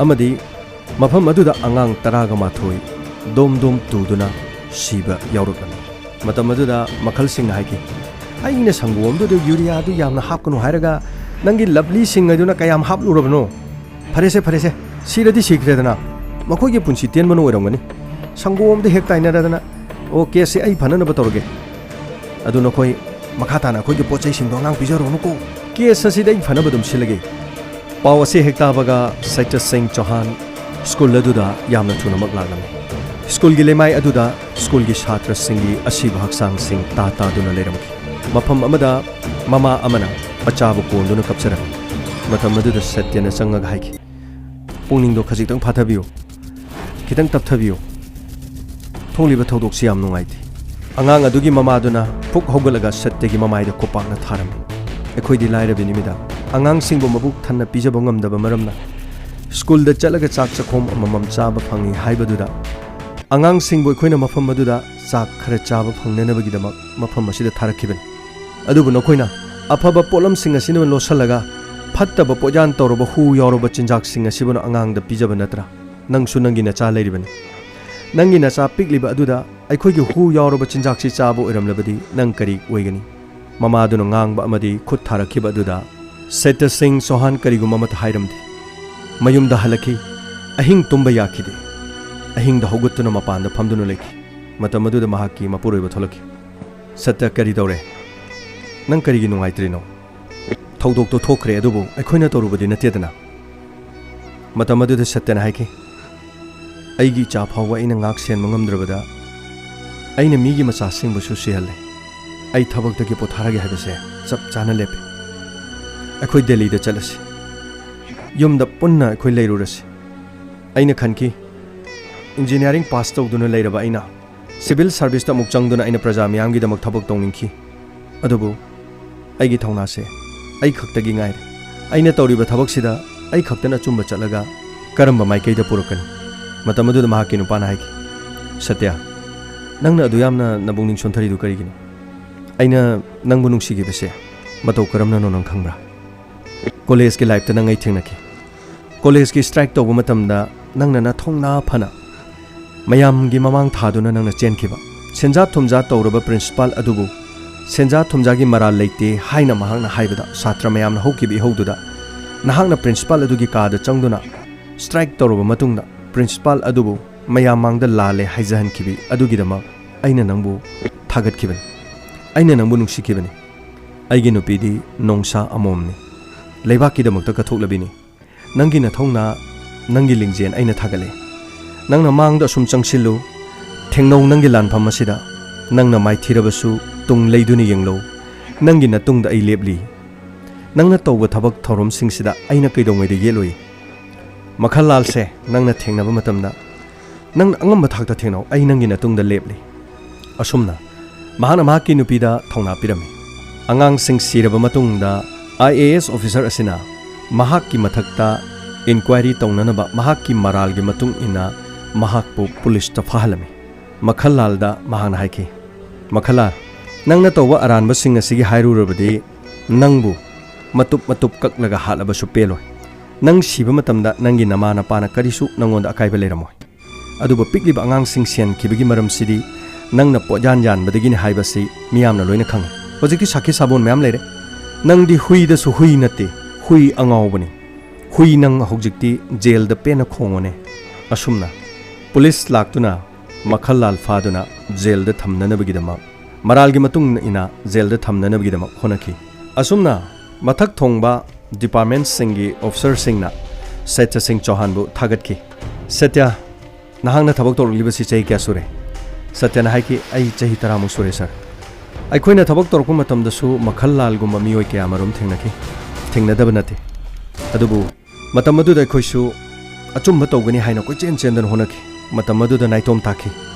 amadi mafam aduda angang taraga mathoi dom tuduna shiba yaurukani matam aduda makhal sing haiki aina sangom du urea du yamna hapkanu hairaga nangi lovely sing aduna kayam haplurabno farese siradi sikredana makogi punsi tenbano oirangani sangom de hektaina radana o kese ai phanana batorge aduna koi makhatana koi pochai sing dongang pijaro nuko kese sidai phana badum silage pawase hekta baga Satya Singh Chouhan school aduda yamna thuna maklagami school gi lemai aduda school gi chhatra singhi asiba haksang sing ta duna leramki mafam amada mama amana achaba konduna kapchara matam aduda Satya na changaga haiki pungning do khajitang phathabiyo kitang tapthabiyo tholiba thodok siam nungaiti angang adugi mama duna phuk hogalaga Satya gi mamai da kopakna tharami ekhoi di laira binimida angang singbo mabuk thanna pijaba ngamdaba maramna school da chalaga chak chakhom amamam chaba phangi haibaduda angang singbo khoina mafam aduda chak khara chaba phangnanabagi damak mafam asida tharakhibani adubu nokhoina afaba polam sing asina losalaga fattaba pojan toroba hu yoroba chinjak sing asibana angang da pijaba natra nangsu nangi na cha leiribani nangi na cha pikliba aduda aikhoi gi hu yoroba chinjak si chaba oiramlabadi nang kari oigani mama aduna ngangba amadi khut tharakhiba aduda Satya Singh Chouhan kariguma mat hairamdi mayumda halaki ahing tumba yakhide ahing da hogutuna mapanda phamduna leki matam aduda mahaki mapuroiba tholaki Satya kari dore nang kari gi nungaitrino thodok to thokre adubu aikhoina torubadi natedana matam aduda Satya na haiki aigi cha phawa ina ngak sen mangamdrabada aina migi macha singbu su sihalle ai thabak tagi potharagi habese chap chana lepe akhoi Delhi da chalasi yumda punna akhoi leirurasi aina khanki engineering pass tawduna leiraba aina civil service ta mukchangduna aina praja miyamgi damak thabak tawningki ꯑꯗꯨꯕꯨ ꯑꯩꯒꯤ ꯊꯧꯅꯥꯁꯦ ꯑꯩ ꯈꯛꯇꯒꯤ ꯉꯥꯏꯔꯦ ꯑꯩꯅ ꯇꯧꯔꯤꯕ ꯊꯕꯛꯁꯤꯗ ꯑꯩ ꯈꯛꯇꯅ ꯑꯆꯨꯝꯕ ꯆꯠꯂꯒ ꯀꯔꯝꯕ ꯃꯥꯏꯀꯩꯗ ꯄꯨꯔꯛꯀꯅꯤ ꯃꯇꯝ ꯑꯗꯨꯗ ꯃꯍꯥꯛꯀꯤ ꯅꯨꯄꯥꯅ ꯍꯥꯏꯈꯤ ꯁꯇ꯭ꯌ ꯅꯪꯅ ꯑꯗꯨ ꯌꯥꯝꯅ ꯅꯕꯨꯡꯅꯤꯡ ꯁꯣꯟꯊꯔꯤꯗꯨ ꯀꯔꯤꯒꯤꯅꯣ ꯑꯩꯅ ꯅꯪꯕꯨ ꯅꯨꯡꯁꯤꯈꯤꯕꯁꯦ ꯃꯇꯧ ꯀꯔꯝꯅꯅꯣ ꯅꯪ ꯈꯪꯕ꯭ꯔꯥ ꯀꯣꯂꯦꯖꯀꯤ ꯂꯥꯏꯐꯇ ꯅꯪ ꯑꯩ ꯊꯦꯡꯅꯈꯤ ꯀꯣꯂꯦꯖꯀꯤ ꯁ꯭ꯇ꯭ꯔꯥꯏꯛ ꯇꯧꯕ ꯃꯇꯝꯗ ꯅꯪꯅ ꯅꯊꯧꯅꯥ ꯐꯅ ꯃꯌꯥꯝꯒꯤ ꯃꯃꯥꯡ ꯊꯥꯗꯨꯅ ꯅꯪꯅ ꯆꯦꯟꯈꯤꯕ ꯁꯦꯟꯖꯥ ꯊꯨꯝꯖꯥ ꯇꯧꯔꯕ ꯄ꯭ꯔꯤꯟꯁꯤꯄꯥꯜ ꯑꯗꯨꯕꯨ ꯁꯦꯟꯖꯥ ꯊꯨꯝꯖꯥꯒꯤ ꯃꯔꯥꯜ ꯂꯩꯇꯦ ꯍꯥꯏꯅ ꯃꯍꯥꯛꯅ ꯍꯥꯏꯕꯗ ꯁꯥꯇ꯭ꯔ ꯃꯌꯥꯝꯅ ꯍꯧꯈꯤꯕ ꯏꯍꯧꯗꯨꯗ ꯅꯍꯥꯛꯅ ꯄ꯭ꯔꯤꯟꯁꯤꯄꯥꯜ ꯑꯗꯨꯒꯤ ꯀꯥꯗ ꯆꯪꯗꯨꯅ ꯁ꯭ꯇ꯭ꯔꯥꯏꯛ ꯇꯧꯔꯕ ꯃꯇꯨꯡꯗ ꯄ꯭ꯔꯤꯟꯁꯤꯄꯥꯜ ꯑꯗꯨꯕꯨ ꯃꯌꯥꯝ ꯃꯥꯡꯗ ꯂꯥꯜꯂꯦ ꯍꯥꯏꯖꯍꯟꯈꯤꯕꯤ ꯑꯗꯨꯒꯤꯗꯃꯛ ꯑꯩꯅ ꯅꯪꯕꯨ ꯊꯥꯒꯠꯈꯤꯕꯅꯤ ꯑꯩꯅ ꯅꯪꯕు ꯅꯨꯡꯁꯤꯈꯤꯕꯅꯤ ꯑꯩꯒꯤ ꯅꯨꯄꯤꯗꯤ ꯅꯣꯡꯁꯥ ꯑꯃꯣꯝꯅꯤ ꯂꯩꯕꯥꯛꯀꯤꯗꯃꯛꯇ ꯀꯠꯊꯣꯛꯂꯕꯤꯅꯤ ꯅꯪꯒꯤ ꯅꯊꯧꯅꯥ ꯅꯪꯒꯤ ꯂꯤꯡꯖꯦꯜ ꯑꯩꯅ ꯊꯥꯒꯠꯂꯦ ꯅꯪꯅ ꯃꯥꯡꯗ ꯑꯁꯨꯝ ꯆꯪꯁꯤꯜꯂꯨ ꯊꯦꯡꯅꯧ ꯅꯪꯒꯤ ꯂꯥꯟꯐꯝ ꯑꯁꯤꯗ ꯅꯪꯅ ꯃꯥꯏꯊꯤꯔꯕꯁꯨ ꯇꯨꯡ ꯂꯩꯗꯨꯅ ꯌꯦꯡꯂꯧ ꯅꯪꯒꯤ ꯅꯇꯨꯡꯗ ꯑꯩ ꯂꯦꯞꯂꯤ ꯅꯪꯅ ꯇꯧꯕ ꯊꯕꯛ ꯊꯧꯔꯝꯁꯤꯡꯁꯤꯗ ꯑꯩꯅ ꯀꯩꯗꯧꯉꯩꯗ ꯌꯦꯠꯂꯣꯏ ꯃꯈꯜ ꯂꯥꯜꯁꯦ ꯅꯪꯅ ꯊꯦꯡꯅꯕ ꯃꯇꯝꯗ ꯅꯪꯅ ꯑꯉꯝꯕ ꯊꯥꯛꯇ ꯊꯦꯡꯅꯧ ꯑꯩ ꯅꯪꯒꯤ ꯅꯇꯨꯡꯗ ꯂꯦꯞꯂꯤ ꯑꯁꯨꯝꯅ ꯃꯍꯥꯛꯅ ꯃꯍꯥꯛꯀꯤ ꯅꯨꯄꯤꯗ ꯊꯧꯅꯥ ꯄꯤꯔꯝꯃꯤ ꯑꯉꯥꯡꯁꯤꯡ ꯁꯤꯔꯕ ꯃꯇꯨꯡꯗ I.A.S ꯑꯣꯐꯤꯁꯔ ꯑꯁꯤꯅ ꯃꯍꯥꯛꯀꯤ ꯃꯊꯛꯇ ꯏꯟꯀ꯭ꯋꯥꯏꯔꯤ ꯇꯧꯅꯅꯕ ꯃꯍꯥꯛꯀꯤ ꯃꯔꯥꯜꯒꯤ ꯃꯇꯨꯡ ꯏꯟꯅ ꯃꯍꯥꯛꯄꯨ ꯄꯨꯂꯤꯁꯇ ꯐꯥꯍꯜꯂꯝꯃꯤ ꯃꯈꯜ ꯂꯥꯜꯗ ꯃꯍꯥꯛꯅ ꯍꯥꯏꯈꯤ ꯃꯈꯜ ꯂꯥꯜ ꯅꯪꯅ ꯇꯧꯕ ꯑꯔꯥꯟꯕꯁꯤꯡ ꯑꯁꯤꯒꯤ ꯍꯥꯏꯔꯨꯔꯕꯗꯤ ꯅꯪꯕꯨ ꯃꯇꯨꯞ ꯃꯇꯨꯞ ꯀꯛꯂꯒ ꯍꯥꯠꯂꯕꯁꯨ ꯄꯦꯜꯂꯣꯏ ꯅꯪ ꯁꯤꯕ ꯃꯇꯝꯗ ꯅꯪꯒꯤ ꯅꯃꯥ ꯅꯄꯥꯅ ꯀꯔꯤꯁꯨ ꯅꯪꯉꯣꯟꯗ ꯑꯀꯥꯏꯕ ꯂꯩꯔꯝꯃꯣꯏ ꯑꯗꯨꯕꯨ ꯄꯤꯛꯂꯤꯕ ꯑꯉꯥꯡꯁꯤꯡ ꯁꯦꯟꯈꯤꯕꯒꯤ ꯃꯔꯝꯁꯤꯗꯤ ꯅꯪꯅ ꯄꯣꯠꯌꯥꯟ ꯌꯥꯟꯕꯗꯒꯤꯅꯤ ꯍꯥꯏꯕꯁꯤ ꯃꯤꯌꯥꯝꯅ ꯂꯣꯏꯅ ꯈꯪꯏ ꯍꯧꯖꯤꯛꯇꯤ ꯁꯥꯈꯤ ꯁꯥꯕꯣꯟ ꯃꯌꯥꯝ ꯂꯩꯔꯦ ꯅꯪꯗꯤ ꯍꯨꯏꯗꯁꯨ ꯍꯨꯏ ꯅꯠꯇꯦ ꯍꯨꯏ ꯑꯉꯥꯎꯕꯅꯤ ꯍꯨꯏ ꯅꯪ ꯍꯧꯖꯤꯛꯇꯤ ꯖꯦꯜꯗ ꯄꯦꯟꯅ ꯈꯣꯡꯉꯣꯅꯦ ꯑꯁꯨꯝꯅ ꯄꯨꯂꯤꯁ ꯂꯥꯛꯇꯨꯅ ꯃꯈꯜ ꯂꯥꯜ ꯐꯥꯗꯨꯅ ꯖꯦꯜꯗ ꯊꯝꯅꯅꯕꯒꯤꯗꯃꯛ ꯃꯔꯥꯜꯒꯤ ꯃꯇꯨꯡ ꯏꯟꯅ ꯖꯦꯜꯗ ꯊꯝꯅꯅꯕꯒꯤꯗꯃꯛ ꯍꯣꯠꯅꯈꯤ ꯑꯁꯨꯝꯅ ꯃꯊꯛ ꯊꯣꯡꯕ ꯗꯤꯄꯥꯔꯠꯃꯦꯟꯠꯁꯤꯡꯒꯤ ꯑꯣꯐꯤꯁꯔꯁꯤꯡꯅ ꯁꯇ꯭ꯌ ꯁꯤꯡ ꯆꯧꯍꯥꯟꯕꯨ ꯊꯥꯒꯠꯈꯤ ꯁꯇ꯭ꯌ ꯅꯍꯥꯛꯅ ꯊꯕꯛ ꯇꯧꯔꯛꯂꯤꯕꯁꯤ ꯆꯍꯤ ꯀꯌꯥ ꯁꯨꯔꯦ ꯁꯇ꯭ꯌꯅ ꯍꯥꯏꯈꯤ ꯑꯩ ꯆꯍꯤ 10 ꯁꯨꯔꯦ ꯁꯔ ꯑꯩꯈꯣꯏꯅ ꯊꯕꯛ ꯇꯧꯔꯛꯄ ꯃꯇꯝꯗꯁꯨ ꯃꯈꯜ ꯂꯥꯜꯒꯨꯝꯕ ꯃꯤꯑꯣꯏ ꯀꯌꯥꯃꯔꯨꯝ ꯊꯦꯡꯅꯈꯤ ꯊꯦꯡꯅꯗꯕ ꯅꯠꯇꯦ ꯑꯗꯨꯕꯨ ꯃꯇꯝ ꯑꯗꯨꯗ ꯑꯩꯈꯣꯏꯁꯨ ꯑꯆꯨꯝꯕ ꯇꯧꯒꯅꯤ ꯍꯥꯏꯅ ꯀꯣꯏꯆꯦꯟ ꯆꯦꯟꯗꯨꯅ ꯍꯣꯠꯅꯈꯤ ꯃꯇꯝ ꯑꯗꯨꯗ ꯅꯥꯏꯇꯣꯝ ꯇꯥꯈꯤ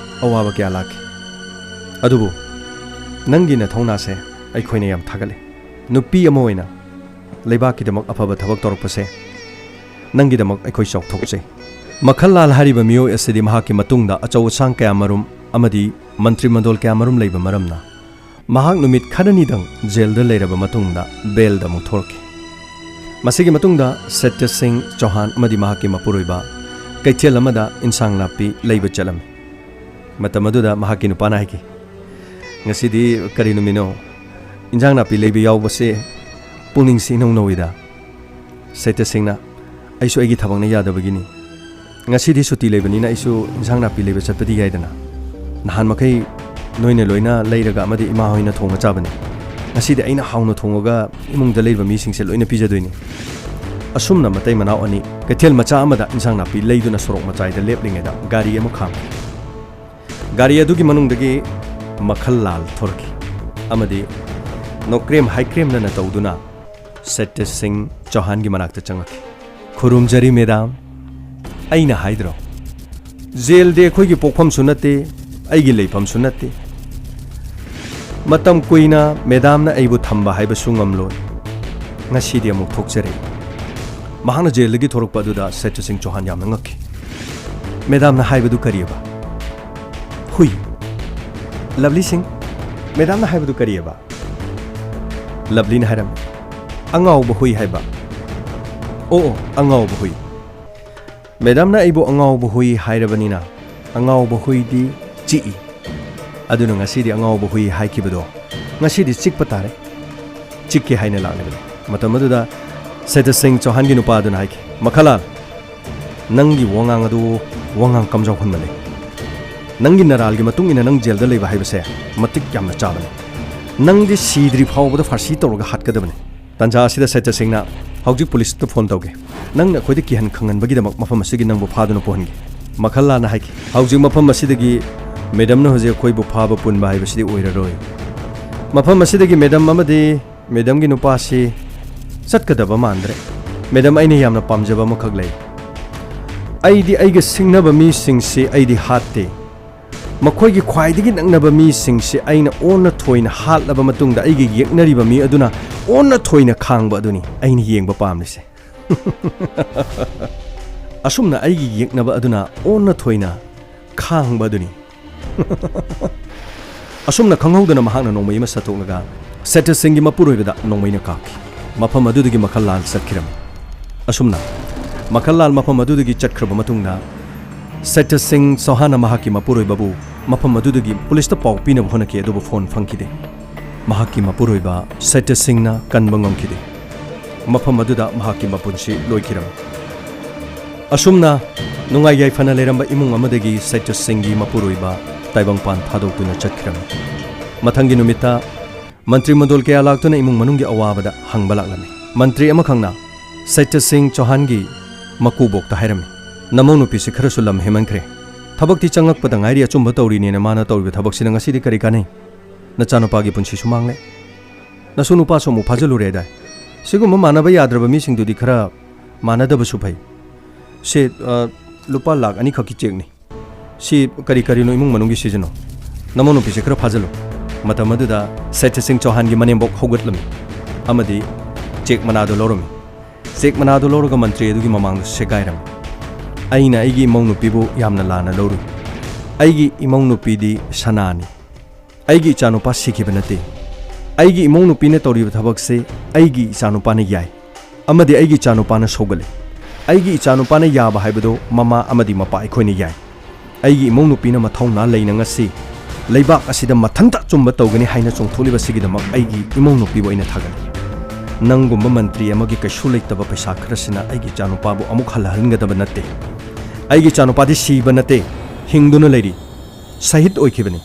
ꯑꯋꯥꯕ ꯀꯌꯥ ꯂꯥꯛꯈꯤ ꯑꯗꯨꯕꯨ ꯅꯪꯒꯤ ꯅꯊꯧꯅꯥꯁꯦ ꯑꯩꯈꯣꯏꯅ ꯌꯥꯝ ꯊꯥꯒꯠꯂꯤ ꯅꯨꯄꯤ ꯑꯃ ꯑꯣꯏꯅ ꯂꯩꯕꯥꯛꯀꯤꯗꯃꯛ ꯑꯐꯕ ꯊꯕꯛ ꯇꯧꯔꯛꯄꯁꯦ ꯅꯪꯒꯤꯗꯃꯛ ꯑꯩꯈꯣꯏ ꯆꯥꯎꯊꯣꯛꯆꯩ ꯃꯈꯜ ꯂꯥꯜ ꯍꯥꯏꯔꯤꯕ ꯃꯤꯑꯣꯏ ꯑꯁꯤꯗꯤ ꯃꯍꯥꯛꯀꯤ ꯃꯇꯨꯡꯗ ꯑꯆꯧ ꯑꯁꯥꯡ ꯀꯌꯥꯃꯔꯨꯝ ꯑꯃꯗꯤ ꯃꯟꯇ꯭ꯔꯤ ꯃꯟꯗꯣꯜ ꯀꯌꯥꯃꯔꯨꯝ ꯂꯩꯕ ꯃꯔꯝꯅ ꯃꯍꯥꯛ ꯅꯨꯃꯤꯠ ꯈꯔꯅꯤꯗꯪ ꯖꯦꯜꯗ ꯂꯩꯔꯕ ꯃꯇꯨꯡꯗ ꯕꯦꯜꯗ ꯑꯃꯨꯛ ꯊꯣꯔꯛꯈꯤ ꯃꯁꯤꯒꯤ ꯃꯇꯨꯡꯗ ꯁꯇ꯭ꯌ ꯁꯤꯡ ꯆꯧꯍꯥꯟ ꯑꯃꯗꯤ ꯃꯍꯥꯛꯀꯤ ꯃꯄꯨꯔꯣꯏꯕ ꯀꯩꯊꯦꯜ ꯑꯃꯗ ꯏꯟꯁꯥꯡ ꯅꯥꯄꯤ ꯂꯩꯕ ꯆꯠꯂꯝꯃꯤ ꯃꯇꯝ ꯑꯗꯨꯗ ꯃꯍꯥꯛꯀꯤ ꯅꯨꯄꯥꯅ ꯍꯥꯏꯈꯤ ꯉꯁꯤꯗꯤ ꯀꯔꯤ ꯅꯨꯃꯤꯠꯅꯣ ꯏꯟꯁꯥꯡ ꯅꯥꯄꯤ ꯂꯩꯕ ꯌꯥꯎꯕꯁꯦ ꯄꯨꯛꯅꯤꯡꯁꯤ ꯏꯅꯧ ꯅꯧꯏꯗ ꯁꯇ꯭ꯌ ꯁꯤꯡꯅ ꯑꯩꯁꯨ ꯑꯩꯒꯤ ꯊꯕꯛꯅ ꯌꯥꯗꯕꯒꯤꯅꯤ ꯉꯁꯤꯗꯤ ꯁꯨꯇꯤ ꯂꯩꯕꯅꯤꯅ ꯑꯩꯁꯨ ꯏꯟꯁꯥꯡ ꯅꯥꯄꯤ ꯂꯩꯕ ꯆꯠꯄꯗꯤ ꯌꯥꯏꯗꯅ ꯅꯍꯥꯟ ꯃꯈꯩ ꯅꯣꯏꯅ ꯂꯣꯏꯅ ꯂꯩꯔꯒ ꯑꯃꯗꯤ ꯏꯃꯥ ꯍꯣꯏꯅ ꯊꯣꯡꯉ ꯆꯥꯕꯅꯤ ꯉꯁꯤꯗꯤ ꯑꯩꯅ ꯍꯥꯎꯅ ꯊꯣꯡꯉꯒ ꯏꯃꯨꯡꯗ ꯂꯩꯕ ꯃꯤꯁꯤꯡꯁꯦ ꯂꯣꯏꯅ ꯄꯤꯖꯗꯣꯏꯅꯤ ꯑꯁꯨꯝꯅ ꯃꯇꯩ ꯃꯅꯥꯎ ꯑꯅꯤ ꯀꯩꯊꯦꯜ ꯃꯆꯥ ꯑꯃꯗ ꯏꯟꯁꯥꯡ ꯅꯥꯄꯤ ꯂꯩꯗꯨꯅ ꯁꯣꯔꯣꯛ ꯃꯆꯥꯏꯗ ꯂꯦꯞꯂꯤꯉꯩꯗ ꯒꯥꯔꯤ ꯑꯃ ꯈꯥꯝꯈꯤ ꯒꯥꯔꯤ ꯑꯗꯨꯒꯤ ꯃꯅꯨꯡꯗꯒꯤ ꯃꯈꯜ ꯂꯥꯜ ꯊꯣꯔꯛꯈꯤ ꯑꯃꯗꯤ ꯅꯣꯀ꯭ꯔꯦꯝ ꯍꯥꯏꯀ꯭ꯔꯦꯝꯅ ꯇꯧꯗꯨꯅ ꯁꯇ꯭ꯌ ꯁꯤꯡ ꯆꯧꯍꯥꯟꯒꯤ ꯃꯅꯥꯛꯇ ꯆꯪꯉꯛꯈꯤ ꯈꯨꯔꯨꯝꯖꯔꯤ ꯃꯦꯗꯥꯝ ꯑꯩꯅ ꯍꯥꯏꯗ꯭ꯔꯣ ꯖꯦꯜꯗꯤ ꯑꯩꯈꯣꯏꯒꯤ ꯄꯣꯛꯐꯝꯁꯨ ꯅꯠꯇꯦ ꯑꯩꯒꯤ ꯂꯩꯐꯝꯁꯨ ꯅꯠꯇꯦ ꯃꯇꯝ ꯀꯨꯏꯅ ꯃꯦꯗꯥꯝꯅ ꯑꯩꯕꯨ ꯊꯝꯕ ꯍꯥꯏꯕꯁꯨ ꯉꯝꯂꯣꯏ ꯉꯁꯤꯗꯤ ꯑꯃꯨꯛ ꯊꯣꯛꯆꯔꯦ ꯃꯍꯥꯛꯅ ꯖꯦꯜꯗꯒꯤ ꯊꯣꯔꯛꯄ ꯑꯗꯨꯗ ꯁꯇ꯭ꯌ ꯁꯤꯡ ꯆꯧꯍꯥꯟ ꯌꯥꯝꯅ ꯉꯛꯈꯤ ꯃꯦꯗꯥꯝꯅ ꯍꯥꯏꯕꯗꯨ ꯀꯔꯤꯑꯕ ꯍꯨꯏ ꯂꯚꯂꯤ ꯁꯤꯡ ꯃꯦꯗꯥꯝꯅ ꯍꯥꯏꯕꯗꯨ ꯀꯔꯤꯑꯕ ꯂꯚꯂꯤꯅ ꯍꯥꯏꯔꯝꯃꯤ ꯑꯉꯥꯎꯕ ꯍꯨꯏ ꯍꯥꯏꯕ ꯑꯣ ꯑꯉꯥꯎꯕ ꯍꯨꯏ ꯃꯦꯗꯥꯝꯅ ꯑꯩꯕꯨ ꯑꯉꯥꯎꯕ ꯍꯨꯏ ꯍꯥꯏꯔꯕꯅꯤꯅ ꯑꯉꯥꯎꯕ ꯍꯨꯏꯗꯤ ꯆꯤꯛꯏ ꯑꯗꯨꯅ ꯉꯁꯤꯗꯤ ꯑꯉꯥꯎꯕ ꯍꯨꯏ ꯍꯥꯏꯈꯤꯕꯗꯣ ꯉꯁꯤꯗꯤ ꯆꯤꯛꯄ ꯇꯥꯔꯦ ꯆꯤꯛꯀꯦ ꯍꯥꯏꯅ ꯂꯥꯛꯂꯤꯕꯅꯤ ꯃꯇꯝ ꯑꯗꯨꯗ ꯁꯇ꯭ꯌ ꯁꯤꯡ ꯆꯧꯍꯥꯟꯒꯤ ꯅꯨꯄꯥꯗꯨꯅ ꯍꯥꯏꯈꯤ ꯃꯈꯜ ꯂꯥꯜ ꯅꯪꯒꯤ ꯋꯥꯉꯥꯡ ꯑꯗꯨ ꯋꯥꯉꯥꯡ ꯀꯝꯖꯥꯎꯍꯟꯕꯅꯤ ꯅꯪꯒꯤ ꯅꯔꯥꯜꯒꯤ ꯃꯇꯨꯡ ꯏꯟꯅ ꯅꯪ ꯖꯦꯜꯗ ꯂꯩꯕ ꯍꯥꯏꯕꯁꯦ ꯃꯇꯤꯛ ꯌꯥꯝꯅ ꯆꯥꯕꯅꯤ ꯅꯪꯗꯤ ꯁꯤꯗ꯭ꯔꯤ ꯐꯥꯎꯕꯗ ꯐꯥꯔꯁꯤ ꯇꯧꯔꯒ ꯍꯥꯠꯀꯗꯕꯅꯤ ꯇꯥꯟꯖꯥ ꯑꯁꯤꯗ ꯁꯇ꯭ꯌ ꯁꯤꯡꯅ ꯍꯧꯖꯤꯛ ꯄꯨꯂꯤꯁꯇ ꯐꯣꯟ ꯇꯧꯒꯦ ꯅꯪꯅ ꯑꯩꯈꯣꯏꯗ ꯀꯤꯍꯟ ꯈꯪꯍꯟꯕꯒꯤꯗꯃꯛ ꯃꯐꯝ ꯑꯁꯤꯒꯤ ꯅꯪꯕꯨ ꯐꯥꯗꯨꯅ ꯄꯨꯍꯟꯒꯦ ꯃꯈꯜ ꯂꯥꯜꯅ ꯍꯥꯏꯈꯤ ꯍꯧꯖꯤꯛ ꯃꯐꯝ ꯑꯁꯤꯗꯒꯤ ꯃꯦꯗꯥꯝꯅ ꯍꯧꯖꯤꯛ ꯑꯩꯈꯣꯏꯕꯨ ꯐꯥꯕ ꯄꯨꯟꯕ ꯍꯥꯏꯕꯁꯤꯗꯤ ꯑꯣꯏꯔꯔꯣꯏ ꯃꯐꯝ ꯑꯁꯤꯗꯒꯤ ꯃꯦꯗꯥꯝ ꯑꯃꯗꯤ ꯃꯦꯗꯥꯝꯒꯤ ꯅꯨꯄꯥꯁꯤ ꯆꯠꯀꯗꯕ ꯃꯥꯟꯗ꯭ꯔꯦ ꯃꯦꯗꯥꯝ ꯑꯩꯅ ꯌꯥꯝꯅ ꯄꯥꯝꯖꯕ ꯑꯃꯈꯛ ꯂꯩ ꯑꯩꯗꯤ ꯑꯩꯒ ꯁꯤꯡꯅꯕ ꯃꯤꯁꯤꯡꯁꯤ ꯑꯩꯗꯤ ꯍꯥꯠꯇꯦ ꯃꯈꯣꯏꯒꯤ ꯈ꯭ꯋꯥꯏꯗꯒꯤ ꯅꯛꯅꯕ ꯃꯤꯁꯤꯡꯁꯤ ꯑꯩꯅ ꯑꯣꯟꯅ ꯊꯣꯏꯅ ꯍꯥꯠꯂꯕ ꯃꯇꯨꯡꯗ ꯑꯩꯒꯤ ꯌꯦꯛꯅꯔꯤꯕ ꯃꯤ ꯑꯗꯨꯅ ꯑꯣꯟꯅ ꯊꯣꯏꯅ ꯈꯥꯡꯕ ꯑꯗꯨꯅꯤ ꯑꯩꯅ ꯌꯦꯡꯕ ꯄꯥꯝꯂꯤꯁꯦ ꯑꯁꯨꯝꯅ ꯑꯩꯒꯤ ꯌꯦꯛꯅꯕ ꯑꯗꯨꯅ ꯑꯣꯟꯅ ꯊꯣꯏꯅ ꯈꯥꯡꯕ ꯑꯗꯨꯅꯤ ꯑꯁꯨꯝꯅ ꯈꯪꯍꯧꯗꯅ ꯃꯍꯥꯛꯅ ꯅꯣꯡꯃꯩ ꯑꯃ ꯁꯠꯇꯣꯛꯂꯒ ꯁꯦꯇ꯭ꯌ ꯁꯤꯡꯒꯤ ꯃꯄꯨꯔꯣꯏꯕꯗ ꯅꯣꯡꯃꯩꯅ ꯀꯥꯞꯈꯤ ꯃꯐꯝ ꯑꯗꯨꯗꯒꯤ ꯃꯈꯜꯂꯥꯜ ꯆꯠꯈꯤꯔꯝꯃꯤ ꯑꯁꯨꯝꯅ ꯃꯈꯜꯂꯥꯜ ꯃꯐꯝ ꯑꯗꯨꯗꯒꯤ ꯆꯠꯈ꯭ꯔꯕ ꯃꯇꯨꯡꯗ ꯁꯠꯌ ꯁꯤꯡ ꯆꯧꯍꯥꯟꯅ ꯃꯍꯥꯛꯀꯤ ꯃꯄꯨꯔꯣꯏꯕꯕꯨ ꯃꯐꯝ ꯑꯗꯨꯗꯒꯤ ꯄꯨꯂꯤꯁꯇ ꯄꯥꯎ ꯄꯤꯅꯕ ꯍꯣꯠꯅꯈꯤ ꯑꯗꯨꯕꯨ ꯐꯣꯟ ꯐꯪꯈꯤꯗꯦ ꯃꯍꯥꯛꯀꯤ ꯃꯄꯨꯔꯣꯏꯕ ꯁꯠꯌ ꯁꯤꯡꯅ ꯀꯟꯕ ꯉꯝꯈꯤꯗꯦ ꯃꯐꯝ ꯑꯗꯨꯗ ꯃꯍꯥꯛꯀꯤ ꯃꯄꯨꯟꯁꯤ ꯂꯣꯏꯈꯤꯔꯝꯃꯤ ꯑꯁꯨꯝꯅ ꯅꯨꯡꯉꯥꯏ ꯌꯥꯏꯐꯅ ꯂꯩꯔꯝꯕ ꯏꯃꯨꯡ ꯑꯃꯗꯒꯤ ꯁꯠꯌ ꯁꯤꯡꯒꯤ ꯃꯄꯨꯔꯣꯏꯕ ꯇꯥꯏꯕꯪꯄꯥꯟ ꯊꯥꯗꯣꯛꯇꯨꯅ ꯆꯠꯈꯤꯔꯝꯃꯤ ꯃꯊꯪꯒꯤ ꯅꯨꯃꯤꯠꯇ ꯃꯟꯇ꯭ꯔꯤ ꯃꯟꯗꯣꯜ ꯀꯌꯥ ꯂꯥꯛꯇꯨꯅ ꯏꯃꯨꯡ ꯃꯅꯨꯡꯒꯤ ꯑꯋꯥꯕꯗ ꯍꯪꯕ ꯂꯥꯛꯂꯝꯃꯤ ꯃꯟꯇ꯭ꯔꯤ ꯑꯃꯈꯛꯅ ꯁꯠꯌ ꯁꯤꯡ ꯆꯧꯍꯥꯟꯒꯤ ꯃꯀꯨꯕꯣꯛꯇ ꯍꯥꯏꯔꯝꯃꯤ ꯅꯃꯧ ꯅꯨꯄꯤꯁꯤ ꯈꯔꯁꯨ ꯂꯝ ꯍꯦꯃꯟꯈ꯭ꯔꯦ ꯊꯕꯛꯇꯤ ꯆꯪꯉꯛꯄꯗ ꯉꯥꯏꯔꯤ ꯑꯆꯨꯝꯕ ꯇꯧꯔꯤꯅꯦꯅ ꯃꯥꯅ ꯇꯧꯔꯤꯕ ꯊꯕꯛꯁꯤꯅ ꯉꯁꯤꯗꯤ ꯀꯔꯤ ꯀꯥꯟꯅꯩ ꯅꯆꯥꯅꯨꯄꯥꯒꯤ ꯄꯨꯟꯁꯤꯁꯨ ꯃꯥꯡꯂꯦ ꯅꯁꯨ ꯅꯨꯄꯥꯁꯨ ꯑꯃꯨꯛ ꯐꯥꯖꯤꯜꯂꯨꯔꯦꯗꯥꯏ ꯁꯤꯒꯨꯝꯕ ꯃꯥꯟꯅꯕ ꯌꯥꯗ꯭ꯔꯕ ꯃꯤꯁꯤꯡꯗꯨꯗꯤ ꯈꯔ ꯃꯥꯟꯅꯗꯕꯁꯨ ꯐꯩ ꯁꯤ ꯂꯨꯄꯥ ꯂꯥꯛ 2 ꯈꯛꯀꯤ ꯆꯦꯛꯅꯤ ꯁꯤ ꯀꯔꯤꯅꯣ ꯏꯃꯨꯡ ꯃꯅꯨꯡꯒꯤ ꯁꯤꯖꯤꯟꯅꯣ ꯅꯃꯧ ꯅꯨꯄꯤꯁꯤ ꯈꯔ ꯐꯥꯖꯤꯜꯂꯨ ꯃꯇꯝ ꯑꯗꯨꯗ ꯁꯠꯌ ꯁꯤꯡ ꯆꯧꯍꯥꯟꯒꯤ ꯃꯅꯦꯝꯕꯣꯛ ꯍꯧꯒꯠꯂꯝꯃꯤ ꯑꯃꯗꯤ ꯆꯦꯛ ꯃꯅꯥꯗꯨ ꯂꯧꯔꯝꯃꯤ ꯆꯦꯛ ꯃꯅꯥꯗꯨ ꯂꯧꯔꯒ ꯃꯟꯇ꯭ꯔꯤ ꯑꯗꯨꯒꯤ ꯃꯃꯥꯡꯗ ꯁꯦꯒꯥꯏꯔꯝꯃꯤ ꯑꯩꯅ ꯑꯩꯒꯤ ꯏꯃꯧ ꯅꯨꯄꯤꯕꯨ ꯌꯥꯝꯅ ꯂꯥꯟꯅ ꯂꯧꯔꯨꯏ ꯑꯩꯒꯤ ꯏꯃꯧ ꯅꯨꯄꯤꯗꯤ ꯁꯅꯥꯅꯤ ꯑꯩꯒꯤ ꯏꯆꯥꯅꯨꯄꯥ ꯁꯤꯈꯤꯕ ꯅꯠꯇꯦ ꯑꯩꯒꯤ ꯏꯃꯧ ꯅꯨꯄꯤꯅ ꯇꯧꯔꯤꯕ ꯊꯕꯛꯁꯦ ꯑꯩꯒꯤ ꯏꯆꯥꯅꯨꯄꯥꯅ ꯌꯥꯏ ꯑꯃꯗꯤ ꯑꯩꯒꯤ ꯏꯆꯥꯅꯨꯄꯥꯅ ꯁꯧꯒꯠꯂꯤ ꯑꯩꯒꯤ ꯏꯆꯥꯅꯨꯄꯥꯅ ꯌꯥꯕ ꯍꯥꯏꯕꯗꯨ ꯃꯃꯥ ꯑꯃꯗꯤ ꯃꯄꯥ ꯑꯩꯈꯣꯏꯅ ꯌꯥꯏ ꯑꯩꯒꯤ ꯏꯃꯧ ꯅꯨꯄꯤꯅ ꯃꯊꯧꯅꯥ ꯂꯩꯅ ꯉꯁꯤ ꯂꯩꯕꯥꯛ ꯑꯁꯤꯗ ꯃꯊꯟꯇ ꯆꯨꯝꯕ ꯇꯧꯒꯅꯤ ꯍꯥꯏꯅ ꯆꯣꯡꯊꯣꯛꯂꯤꯕꯁꯤꯒꯤꯗꯃꯛ ꯑꯩꯒꯤ ꯏꯃꯧ ꯅꯨꯄꯤꯕꯨ ꯑꯩꯅ ꯊꯥꯒꯠꯂꯤ ꯅꯪꯒꯨꯝꯕ ꯃꯟꯇ꯭ꯔꯤ ꯑꯃꯒꯤ ꯀꯩꯁꯨ ꯂꯩꯇꯕ ꯄꯩꯁꯥ ꯈꯔꯁꯤꯅ ꯑꯩꯒꯤ ꯏꯆꯥꯅꯨꯄꯥꯕꯨ ꯑꯃꯨꯛ ꯍꯜꯂꯍꯟꯒꯗꯕ ꯅꯠꯇꯦ ꯑꯩꯒꯤ ꯏꯆꯥꯅꯨꯄꯥꯗꯤ ꯁꯤꯕ ꯅꯠꯇꯦ ꯍꯤꯡꯗꯨꯅ ꯂꯩꯔꯤ ꯁꯍꯤꯗ ꯑꯣꯏꯈꯤꯕꯅꯤ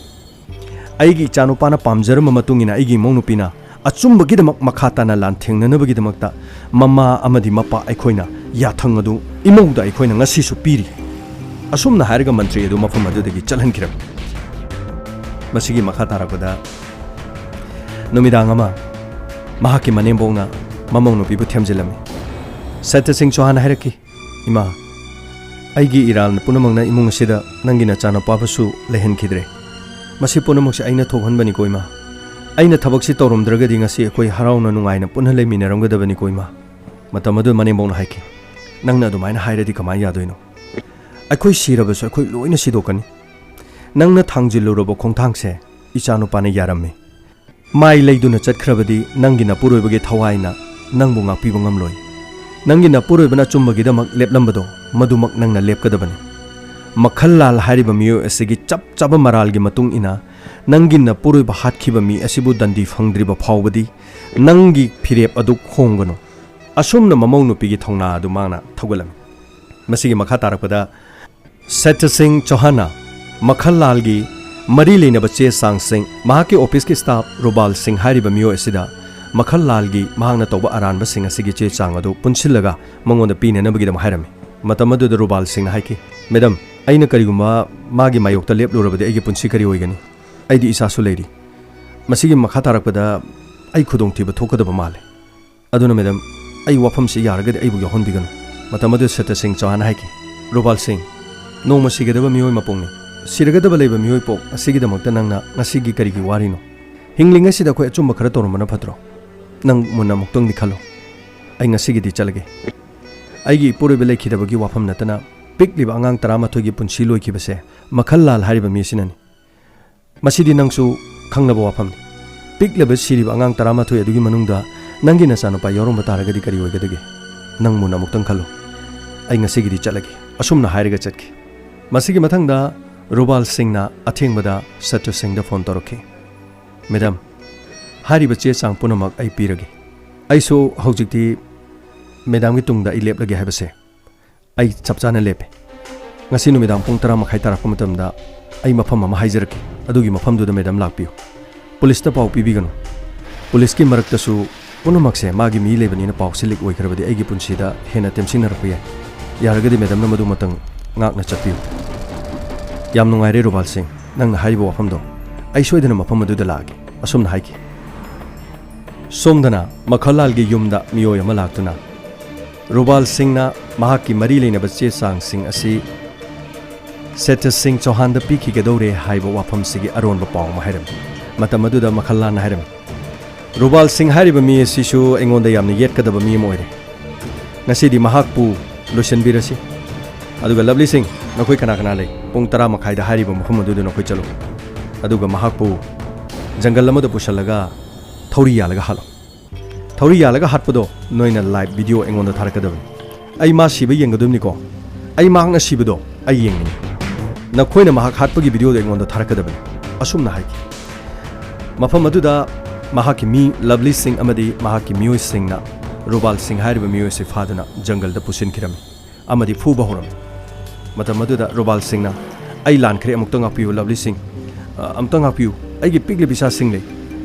ꯑꯩꯒꯤ ꯏꯆꯥꯅꯨꯄꯥꯅ ꯄꯥꯝꯖꯔꯝꯕ ꯃꯇꯨꯡꯏꯟꯅ ꯑꯩꯒꯤ ꯏꯃꯧ ꯅꯨꯄꯤꯅ ꯑꯆꯨꯝꯕꯒꯤꯗꯃꯛ ꯃꯈꯥ ꯇꯥꯅ ꯂꯥꯟꯊꯦꯡꯅꯅꯕꯒꯤꯗꯃꯛꯇ ꯃꯃꯥ ꯑꯃꯗꯤ ꯃꯄꯥ ꯑꯩꯈꯣꯏꯅ ꯌꯥꯊꯪ ꯑꯗꯨ ꯏꯃꯧꯗ ꯑꯩꯈꯣꯏꯅ ꯉꯁꯤꯁꯨ ꯄꯤꯔꯤ ꯑꯁꯨꯝꯅ ꯍꯥꯏꯔꯒ ꯃꯟꯇ꯭ꯔꯤ ꯑꯗꯨ ꯃꯐꯝ ꯑꯗꯨꯗꯒꯤ ꯆꯠꯍꯟꯈꯤꯔꯝꯃꯤ ꯃꯁꯤꯒꯤ ꯃꯈꯥ ꯇꯥꯔꯛꯄꯗ ꯅꯨꯃꯤꯗꯥꯡ ꯑꯃ ꯃꯍꯥꯛꯀꯤ ꯃꯅꯦꯝꯕꯣꯛꯅ ꯃꯃꯧ ꯅꯨꯄꯤꯕꯨ ꯊꯦꯝꯖꯤꯜꯂꯝꯃꯤ ꯁꯠꯌ ꯁꯤꯡ ꯆꯧꯍꯥꯟꯅ ꯍꯥꯏꯔꯛꯈꯤ ꯏꯃꯥ ꯑꯩꯒꯤ ꯏꯔꯥꯜ ꯄꯨꯝꯅꯃꯛꯅ ꯏꯃꯨꯡ ꯑꯁꯤꯗ ꯅꯪꯒꯤ ꯅꯆꯥꯅꯨꯄꯥꯕꯨꯁꯨ ꯂꯩꯍꯟꯈꯤꯗ꯭ꯔꯦ ꯃꯁꯤ ꯄꯨꯝꯅꯃꯛꯁꯦ ꯑꯩꯅ ꯊꯣꯛꯍꯟꯕꯅꯤꯀꯣ ꯏꯃꯥ ꯑꯩꯅ ꯊꯕꯛꯁꯤ ꯇꯧꯔꯝꯗ꯭ꯔꯒꯗꯤ ꯉꯁꯤ ꯑꯩꯈꯣꯏ ꯍꯔꯥꯎꯅ ꯅꯨꯡꯉꯥꯏꯅ ꯄꯨꯟꯅ ꯂꯩꯃꯤꯟꯅꯔꯝꯒꯗꯕꯅꯤꯀꯣ ꯏꯃꯥ ꯃꯇꯝ ꯑꯗꯨ ꯃꯅꯦꯝꯕꯣꯛꯅ ꯍꯥꯏꯈꯤ ꯅꯪꯅ ꯑꯗꯨꯃꯥꯏꯅ ꯍꯥꯏꯔꯗꯤ ꯀꯃꯥꯏꯅ ꯌꯥꯗꯣꯏꯅꯣ ꯑꯩꯈꯣꯏ ꯁꯤꯔꯕꯁꯨ ꯑꯩꯈꯣꯏ ꯂꯣꯏꯅ ꯁꯤꯗꯣꯛꯀꯅꯤ ꯅꯪꯅ ꯊꯥꯡꯖꯤꯜꯂꯨꯔꯕ ꯈꯣꯡꯊꯥꯡꯁꯦ ꯏꯆꯥꯅꯨꯄꯥꯅ ꯌꯥꯔꯝꯃꯤ ꯃꯥꯏ ꯂꯩꯗꯨꯅ ꯆꯠꯈ꯭ꯔꯕꯗꯤ ꯅꯪꯒꯤ ꯅꯄꯨꯔꯣꯏꯕꯒꯤ ꯊꯋꯥꯏꯅ ꯅꯪꯕꯨ ꯉꯥꯛꯄꯤꯕ ꯉꯝꯂꯣꯏ ꯅꯪꯒꯤ ꯅꯄꯨꯔꯣꯏꯕꯅ ꯑꯆꯨꯝꯕꯒꯤꯗꯃꯛ ꯂꯦꯞꯂꯝꯕꯗꯣ ꯃꯗꯨꯃꯛ ꯅꯪꯅ ꯂꯦꯞꯀꯗꯕꯅꯤ ꯃꯈꯜꯂꯥꯜ ꯍꯥꯏꯔꯤꯕ ꯃꯤꯑꯣꯏ ꯑꯁꯤꯒꯤ ꯆꯞ ꯆꯥꯕ ꯃꯔꯥꯜꯒꯤ ꯃꯇꯨꯡ ꯏꯟꯅ ꯅꯪꯒꯤ ꯅꯄꯨꯔꯣꯏꯕ ꯍꯥꯠꯈꯤꯕ ꯃꯤ ꯑꯁꯤꯕꯨ ꯗꯟꯗꯤ ꯐꯪꯗ꯭ꯔꯤꯕ ꯐꯥꯎꯕꯗꯤ ꯅꯪꯒꯤ ꯐꯤꯔꯦꯞ ꯑꯗꯨ ꯈꯣꯡꯒꯅꯨ ꯑꯁꯨꯝꯅ ꯃꯃꯧ ꯅꯨꯄꯤꯒꯤ ꯊꯧꯅꯥ ꯑꯗꯨ ꯃꯥꯅ ꯊꯧꯒꯠꯂꯝꯃꯤ ꯃꯁꯤꯒꯤ ꯃꯈꯥ ꯇꯥꯔꯛꯄꯗ ꯁꯠꯌ ꯁꯤꯡ ꯆꯧꯍꯥꯟꯅ ꯃꯈꯜꯂꯥꯜꯒꯤ ꯃꯔꯤ ꯂꯩꯅꯕ ꯆꯦ ꯆꯥꯡꯁꯤꯡ ꯃꯍꯥꯛꯀꯤ ꯑꯣꯐꯤꯁꯀꯤ ꯁ꯭ꯇꯥꯐ ꯔꯨꯕꯥꯜ ꯁꯤꯡ ꯍꯥꯏꯔꯤꯕ ꯃꯤꯑꯣꯏ ꯑꯁꯤꯗ ꯃꯈꯜꯂꯥꯜꯒꯤ ꯃꯍꯥꯛꯅ ꯇꯧꯕ ꯑꯔꯥꯟꯕꯁꯤꯡ ꯑꯁꯤꯒꯤ ꯆꯦ ꯆꯥꯡ ꯑꯗꯨ ꯄꯨꯟꯁꯤꯜꯂꯒ ꯃꯉꯣꯟꯗ ꯄꯤꯅꯅꯕꯒꯤꯗꯃꯛ ꯍꯥꯏꯔꯝꯃꯤ ꯃꯇꯝ ꯑꯗꯨꯗ ꯔꯨꯕꯥꯜ ꯁꯤꯡꯅ ꯍꯥꯏꯈꯤ ꯃꯦꯗꯝ ꯑꯩꯅ ꯀꯔꯤꯒꯨꯝꯕ ꯃꯥꯒꯤ ꯃꯥꯌꯣꯛꯇ ꯂꯦꯞꯂꯨꯔꯕꯗꯤ ꯑꯩꯒꯤ ꯄꯨꯟꯁꯤ ꯀꯔꯤ ꯑꯣꯏꯒꯅꯤ ꯑꯩꯗꯤ ꯏꯆꯥꯁꯨ ꯂꯩꯔꯤ ꯃꯁꯤꯒꯤ ꯃꯈꯥ ꯇꯥꯔꯛꯄꯗ ꯑꯩ ꯈꯨꯗꯣꯡꯊꯤꯕ ꯊꯣꯛꯀꯗꯕ ꯃꯥꯜꯂꯦ ꯑꯗꯨꯅ ꯃꯦꯗꯝ ꯑꯩ ꯋꯥꯐꯝꯁꯤ ꯌꯥꯔꯒꯗꯤ ꯑꯩꯕꯨ ꯌꯥꯎꯍꯟꯕꯤꯒꯅꯨ ꯃꯇꯝ ꯑꯗꯨꯗ ꯁꯠꯌ ꯁꯤꯡ ꯆꯧꯍꯥꯟꯅ ꯍꯥꯏꯈꯤ ꯔꯨꯕꯥꯜ ꯁꯤꯡ ꯅꯣꯡꯃ ꯁꯤꯒꯗꯕ ꯃꯤꯑꯣꯏ ꯃꯄꯣꯛꯅꯤ ꯁꯤꯔꯒꯗꯕ ꯂꯩꯕ ꯃꯤꯑꯣꯏ ꯄꯣꯛ ꯑꯁꯤꯒꯤꯗꯃꯛꯇ ꯅꯪꯅ ꯉꯁꯤꯒꯤ ꯀꯔꯤꯒꯤ ꯋꯥꯔꯤꯅꯣ ꯍꯤꯡꯂꯤꯉꯩꯁꯤꯗ ꯑꯩꯈꯣꯏ ꯑꯆꯨꯝꯕ ꯈꯔ ꯇꯧꯔꯝꯕꯅ ꯐꯠꯇ꯭ꯔꯣ ꯅꯪ ꯃꯨꯟꯅ ꯑꯃꯨꯛꯇꯪꯗꯤ ꯈꯜꯂꯣ ꯑꯩ ꯉꯁꯤꯒꯤꯗꯤ ꯆꯠꯂꯒꯦ ꯑꯩꯒꯤ ꯏꯄꯨꯔꯣꯏꯕ ꯂꯩꯈꯤꯗꯕꯒꯤ ꯋꯥꯐꯝ ꯅꯠꯇꯅ ꯄꯤꯛꯂꯤꯕ ꯑꯉꯥꯡ 11ꯒꯤ ꯄꯨꯟꯁꯤ ꯂꯣꯏꯈꯤꯕꯁꯦ ꯃꯈꯜꯂꯥꯜ ꯍꯥꯏꯔꯤꯕ ꯃꯤ ꯑꯁꯤꯅꯅꯤ ꯃꯁꯤꯗꯤ ꯅꯪꯁꯨ ꯈꯪꯂꯕ ꯋꯥꯐꯝꯅꯤ ꯄꯤꯛꯂꯤꯕ ꯁꯤꯔꯤꯕ ꯑꯉꯥꯡ 11 ꯑꯗꯨꯒꯤ ꯃꯅꯨꯡꯗ ꯅꯪꯒꯤ ꯅꯆꯥꯅꯨꯄꯥ ꯌꯥꯎꯔꯝꯕ ꯇꯥꯔꯒꯗꯤ ꯀꯔꯤ ꯑꯣꯏꯒꯗꯒꯦ ꯅꯪ ꯃꯨꯟꯅ ꯑꯃꯨꯛꯇꯪ ꯈꯜꯂꯣ ꯑꯩ ꯉꯁꯤꯒꯤꯗꯤ ꯆꯠꯂꯒꯦ ꯑꯁꯨꯝꯅ ꯍꯥꯏꯔꯒ ꯆꯠꯈꯤ ꯃꯁꯤꯒꯤ ꯃꯊꯪꯗ ꯔꯨꯕꯥꯜ ꯁꯤꯡꯅ ꯑꯊꯦꯡꯕꯗ ꯁꯠꯌ ꯁꯤꯡꯗ ꯐꯣꯟ ꯇꯧꯔꯛꯈꯤ ꯃꯦꯗꯝ ꯍꯥꯏꯔꯤꯕ ꯆꯦ ꯆꯥꯡ ꯄꯨꯝꯅꯃꯛ ꯑꯩ ꯄꯤꯔꯒꯦ ꯑꯩꯁꯨ ꯍꯧꯖꯤꯛꯇꯤ ꯃꯦꯗꯥꯝꯒꯤ ꯇꯨꯡꯗ ꯑꯩ ꯂꯦꯞꯂꯒꯦ ꯍꯥꯏꯕꯁꯦ ꯑꯩ ꯆꯞ ꯆꯥꯅ ꯂꯦꯞꯄꯦ ꯉꯁꯤ ꯅꯨꯃꯤꯗꯥꯡ ꯄꯨꯡ 10:30 ꯇꯥꯔꯛꯄ ꯃꯇꯝꯗ ꯑꯩ ꯃꯐꯝ ꯑꯃ ꯍꯥꯏꯖꯔꯛꯀꯦ ꯑꯗꯨꯒꯤ ꯃꯐꯝꯗꯨꯗ ꯃꯦꯗꯥꯝ ꯂꯥꯛꯄꯤꯌꯨ ꯄꯨꯂꯤꯁꯇ ꯄꯥꯎ ꯄꯤꯕꯤꯒꯅꯨ ꯄꯨꯂꯤꯁꯀꯤ ꯃꯔꯛꯇꯁꯨ ꯄꯨꯝꯅꯃꯛꯁꯦ ꯃꯥꯒꯤ ꯃꯤ ꯂꯩꯕꯅꯤꯅ ꯄꯥꯎꯁꯤ ꯂꯤꯛ ꯑꯣꯏꯈ꯭ꯔꯕꯗꯤ ꯑꯩꯒꯤ ꯄꯨꯟꯁꯤꯗ ꯍꯦꯟꯅ ꯇꯦꯝꯁꯤꯟꯅꯔꯛꯄ ꯌꯥꯏ ꯌꯥꯔꯒꯗꯤ ꯃꯦꯗꯥꯝꯅ ꯃꯗꯨꯃꯇꯪ ꯉꯥꯛꯅ ꯆꯠꯄꯤꯌꯨ ꯌꯥꯝ ꯅꯨꯡꯉꯥꯏꯔꯦ ꯔꯨꯕꯥꯜ ꯁꯤꯡ ꯅꯪꯅ ꯍꯥꯏꯔꯤꯕ ꯋꯥꯐꯝꯗꯣ ꯑꯩ ꯁꯣꯏꯗꯅ ꯃꯐꯝ ꯑꯗꯨꯗ ꯂꯥꯛꯑꯒꯦ ꯑꯁꯨꯝꯅ ꯍꯥꯏꯈꯤ ꯁꯣꯝꯗꯅ ꯃꯈꯜꯂꯥꯜꯒꯤ ꯌꯨꯝꯗ ꯃꯤꯑꯣꯏ ꯑꯃ ꯂꯥꯛꯇꯨꯅ ꯔꯨꯕꯥꯜ ꯁꯤꯡꯅ ꯃꯍꯥꯛꯀꯤ ꯃꯔꯤ ꯂꯩꯅꯕ ꯆꯦ ꯆꯥꯡꯁꯤꯡ ꯑꯁꯤ Satya Singh Chouhan da piki gadore haiba wafam sigi aron ba paw ma hairam matam aduda makhallan hairam Rubal Singh hariba mi sishu engonda yamna yet kadaba mi moire ngasi di mahakpu lotion birasi aduga Lovely Singh nakoi kana kana lei pung 10 makhai da hariba mafam aduda nakoi chalo aduga mahakpu jungle lamada pusalaga thori yalaga halo thori yalaga hatpado noina live video engonda tharakadaba ai ma siba yengadumni ko ai mahang na sibado ai yengni nakoina mahak hatpagi video de engonda tharakadaba asumna haiki mafam aduda mahaki mi Lovely Singh amadi mahaki Miyoi Singh na Rubal Singh hariba Miyoi se faduna jungle da pusin kirami amadi fuba horam matam aduda Rubal Singh na ai lan khre amuk tanga piu Lovely Singh amtanga piu ai gi pigle bisa Singh le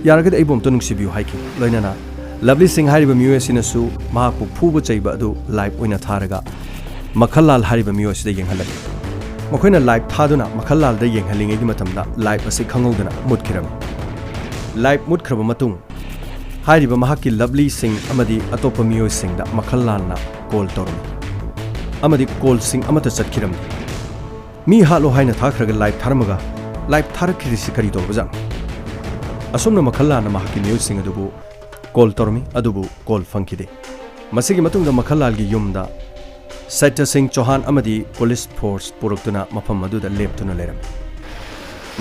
yaragada ai bom to nungsibiu haiki loinana Lovely Singh hariba Miyoi sinasu mahaku fuba chaiba adu live oina tharaga Makhalal hariba Miyoi se yenghalaki makoina live thaduna Makhalal da yenghalinge gi matamda live ase khangaudana mutkirami live mutkraba matung hariba mahaki Lovely Singh amadi atopa Miyoi Singh da Makhalal na call tormi amadi call Singh amata chatkirami mi halo haina thakhraga live tharmaga live tharakirisi kari torbajang asomna Makhalal na mahaki Miyoi Singh adubu call tormi adubu call funkide masigi matungda Makhalal gi yumda Satya Singh Chouhan amadi police force puruktuna mafam aduda leptuna leram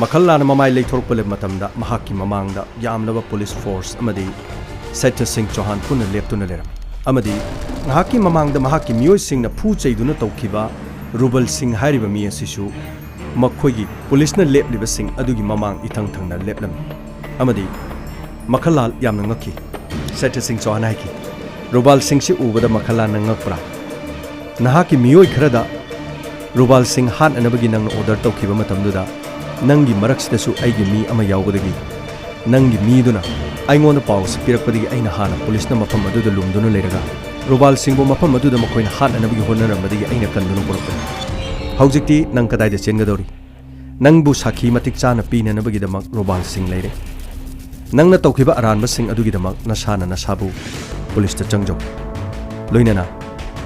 Makhallan mamai leithorpale matamda mahaki mamangda yamlaba police force amadi Satya Singh Chouhan punna leptuna leram amadi mahaki mamangda mahaki Miyoi Singh na phu chaiduna tawkiba Rubal Singh hariba mi asisu makhoigi police na lepliba Singh adugi mamang ithang thangna leplam amadi Makhalal yamna ngaki Satya Singh Chouhan haiki Rubal Singh si ubada Makhallan ngakpra nahaki Miyoi khrada Rubal Singh han anabagi nang order tawkiba matamduda Nangi maraksidasu aigi mi ama yaubadagi Nangi mi duna aingonda paus pirakpadagi aina hana police na mafam aduda lumduna leiraga Rubal Singh bo mafam aduda makoina han anabagi honarambadagi aina kanduna porapani haujikti nang kadaida chengadori nangbu sakhi matik chana pina nabagi damak Rubal Singh leire nangna tawkiba aranba Singh adugi damak nasana nasabu police ta changjau loinana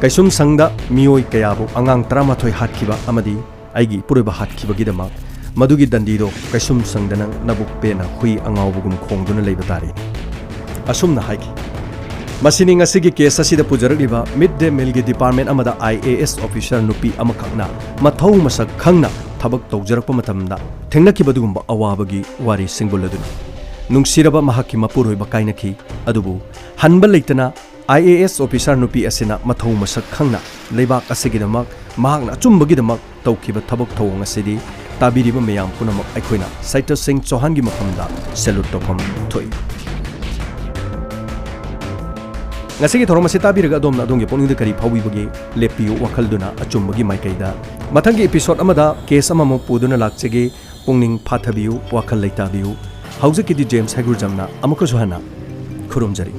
kaisum sangda Miyoi kayabu angang 13 hatkiba amadi aigi puruba hatkibagi damak Madugi dandido kaisum sangdanang nabuk pena hui angawbugum khongduna leiba tari asumna haiki masini ngasigi case asida pujaraliba midday meal gi department amada I.A.S officer nupi amakhakna mathau masak khangna thabak tawjarakpa matamda thengnakibadugumba awabagi wari singbuladuna nungsiraba mahaki mapuroi bakainaki adubu hanba leitana I.A.S officer nupi asina mathau masak khangna leibak asigidamak mahakna achumbagi-damak tawkiba thabak thawng asidi tabiriba mayam punamak aikoina Satya Singh Chouhan gi mafamda salute tofam thoi ngasigi thoromasi tabiraga adomna adongi poningda kari phawibagi lepiu wakhalduna achumbagi maikaida mathangi episode amada case amamo puduna lakchege pungning phathabiu wakhal leitabiu haujikidi James Hagurjamna amuka johana khurumjari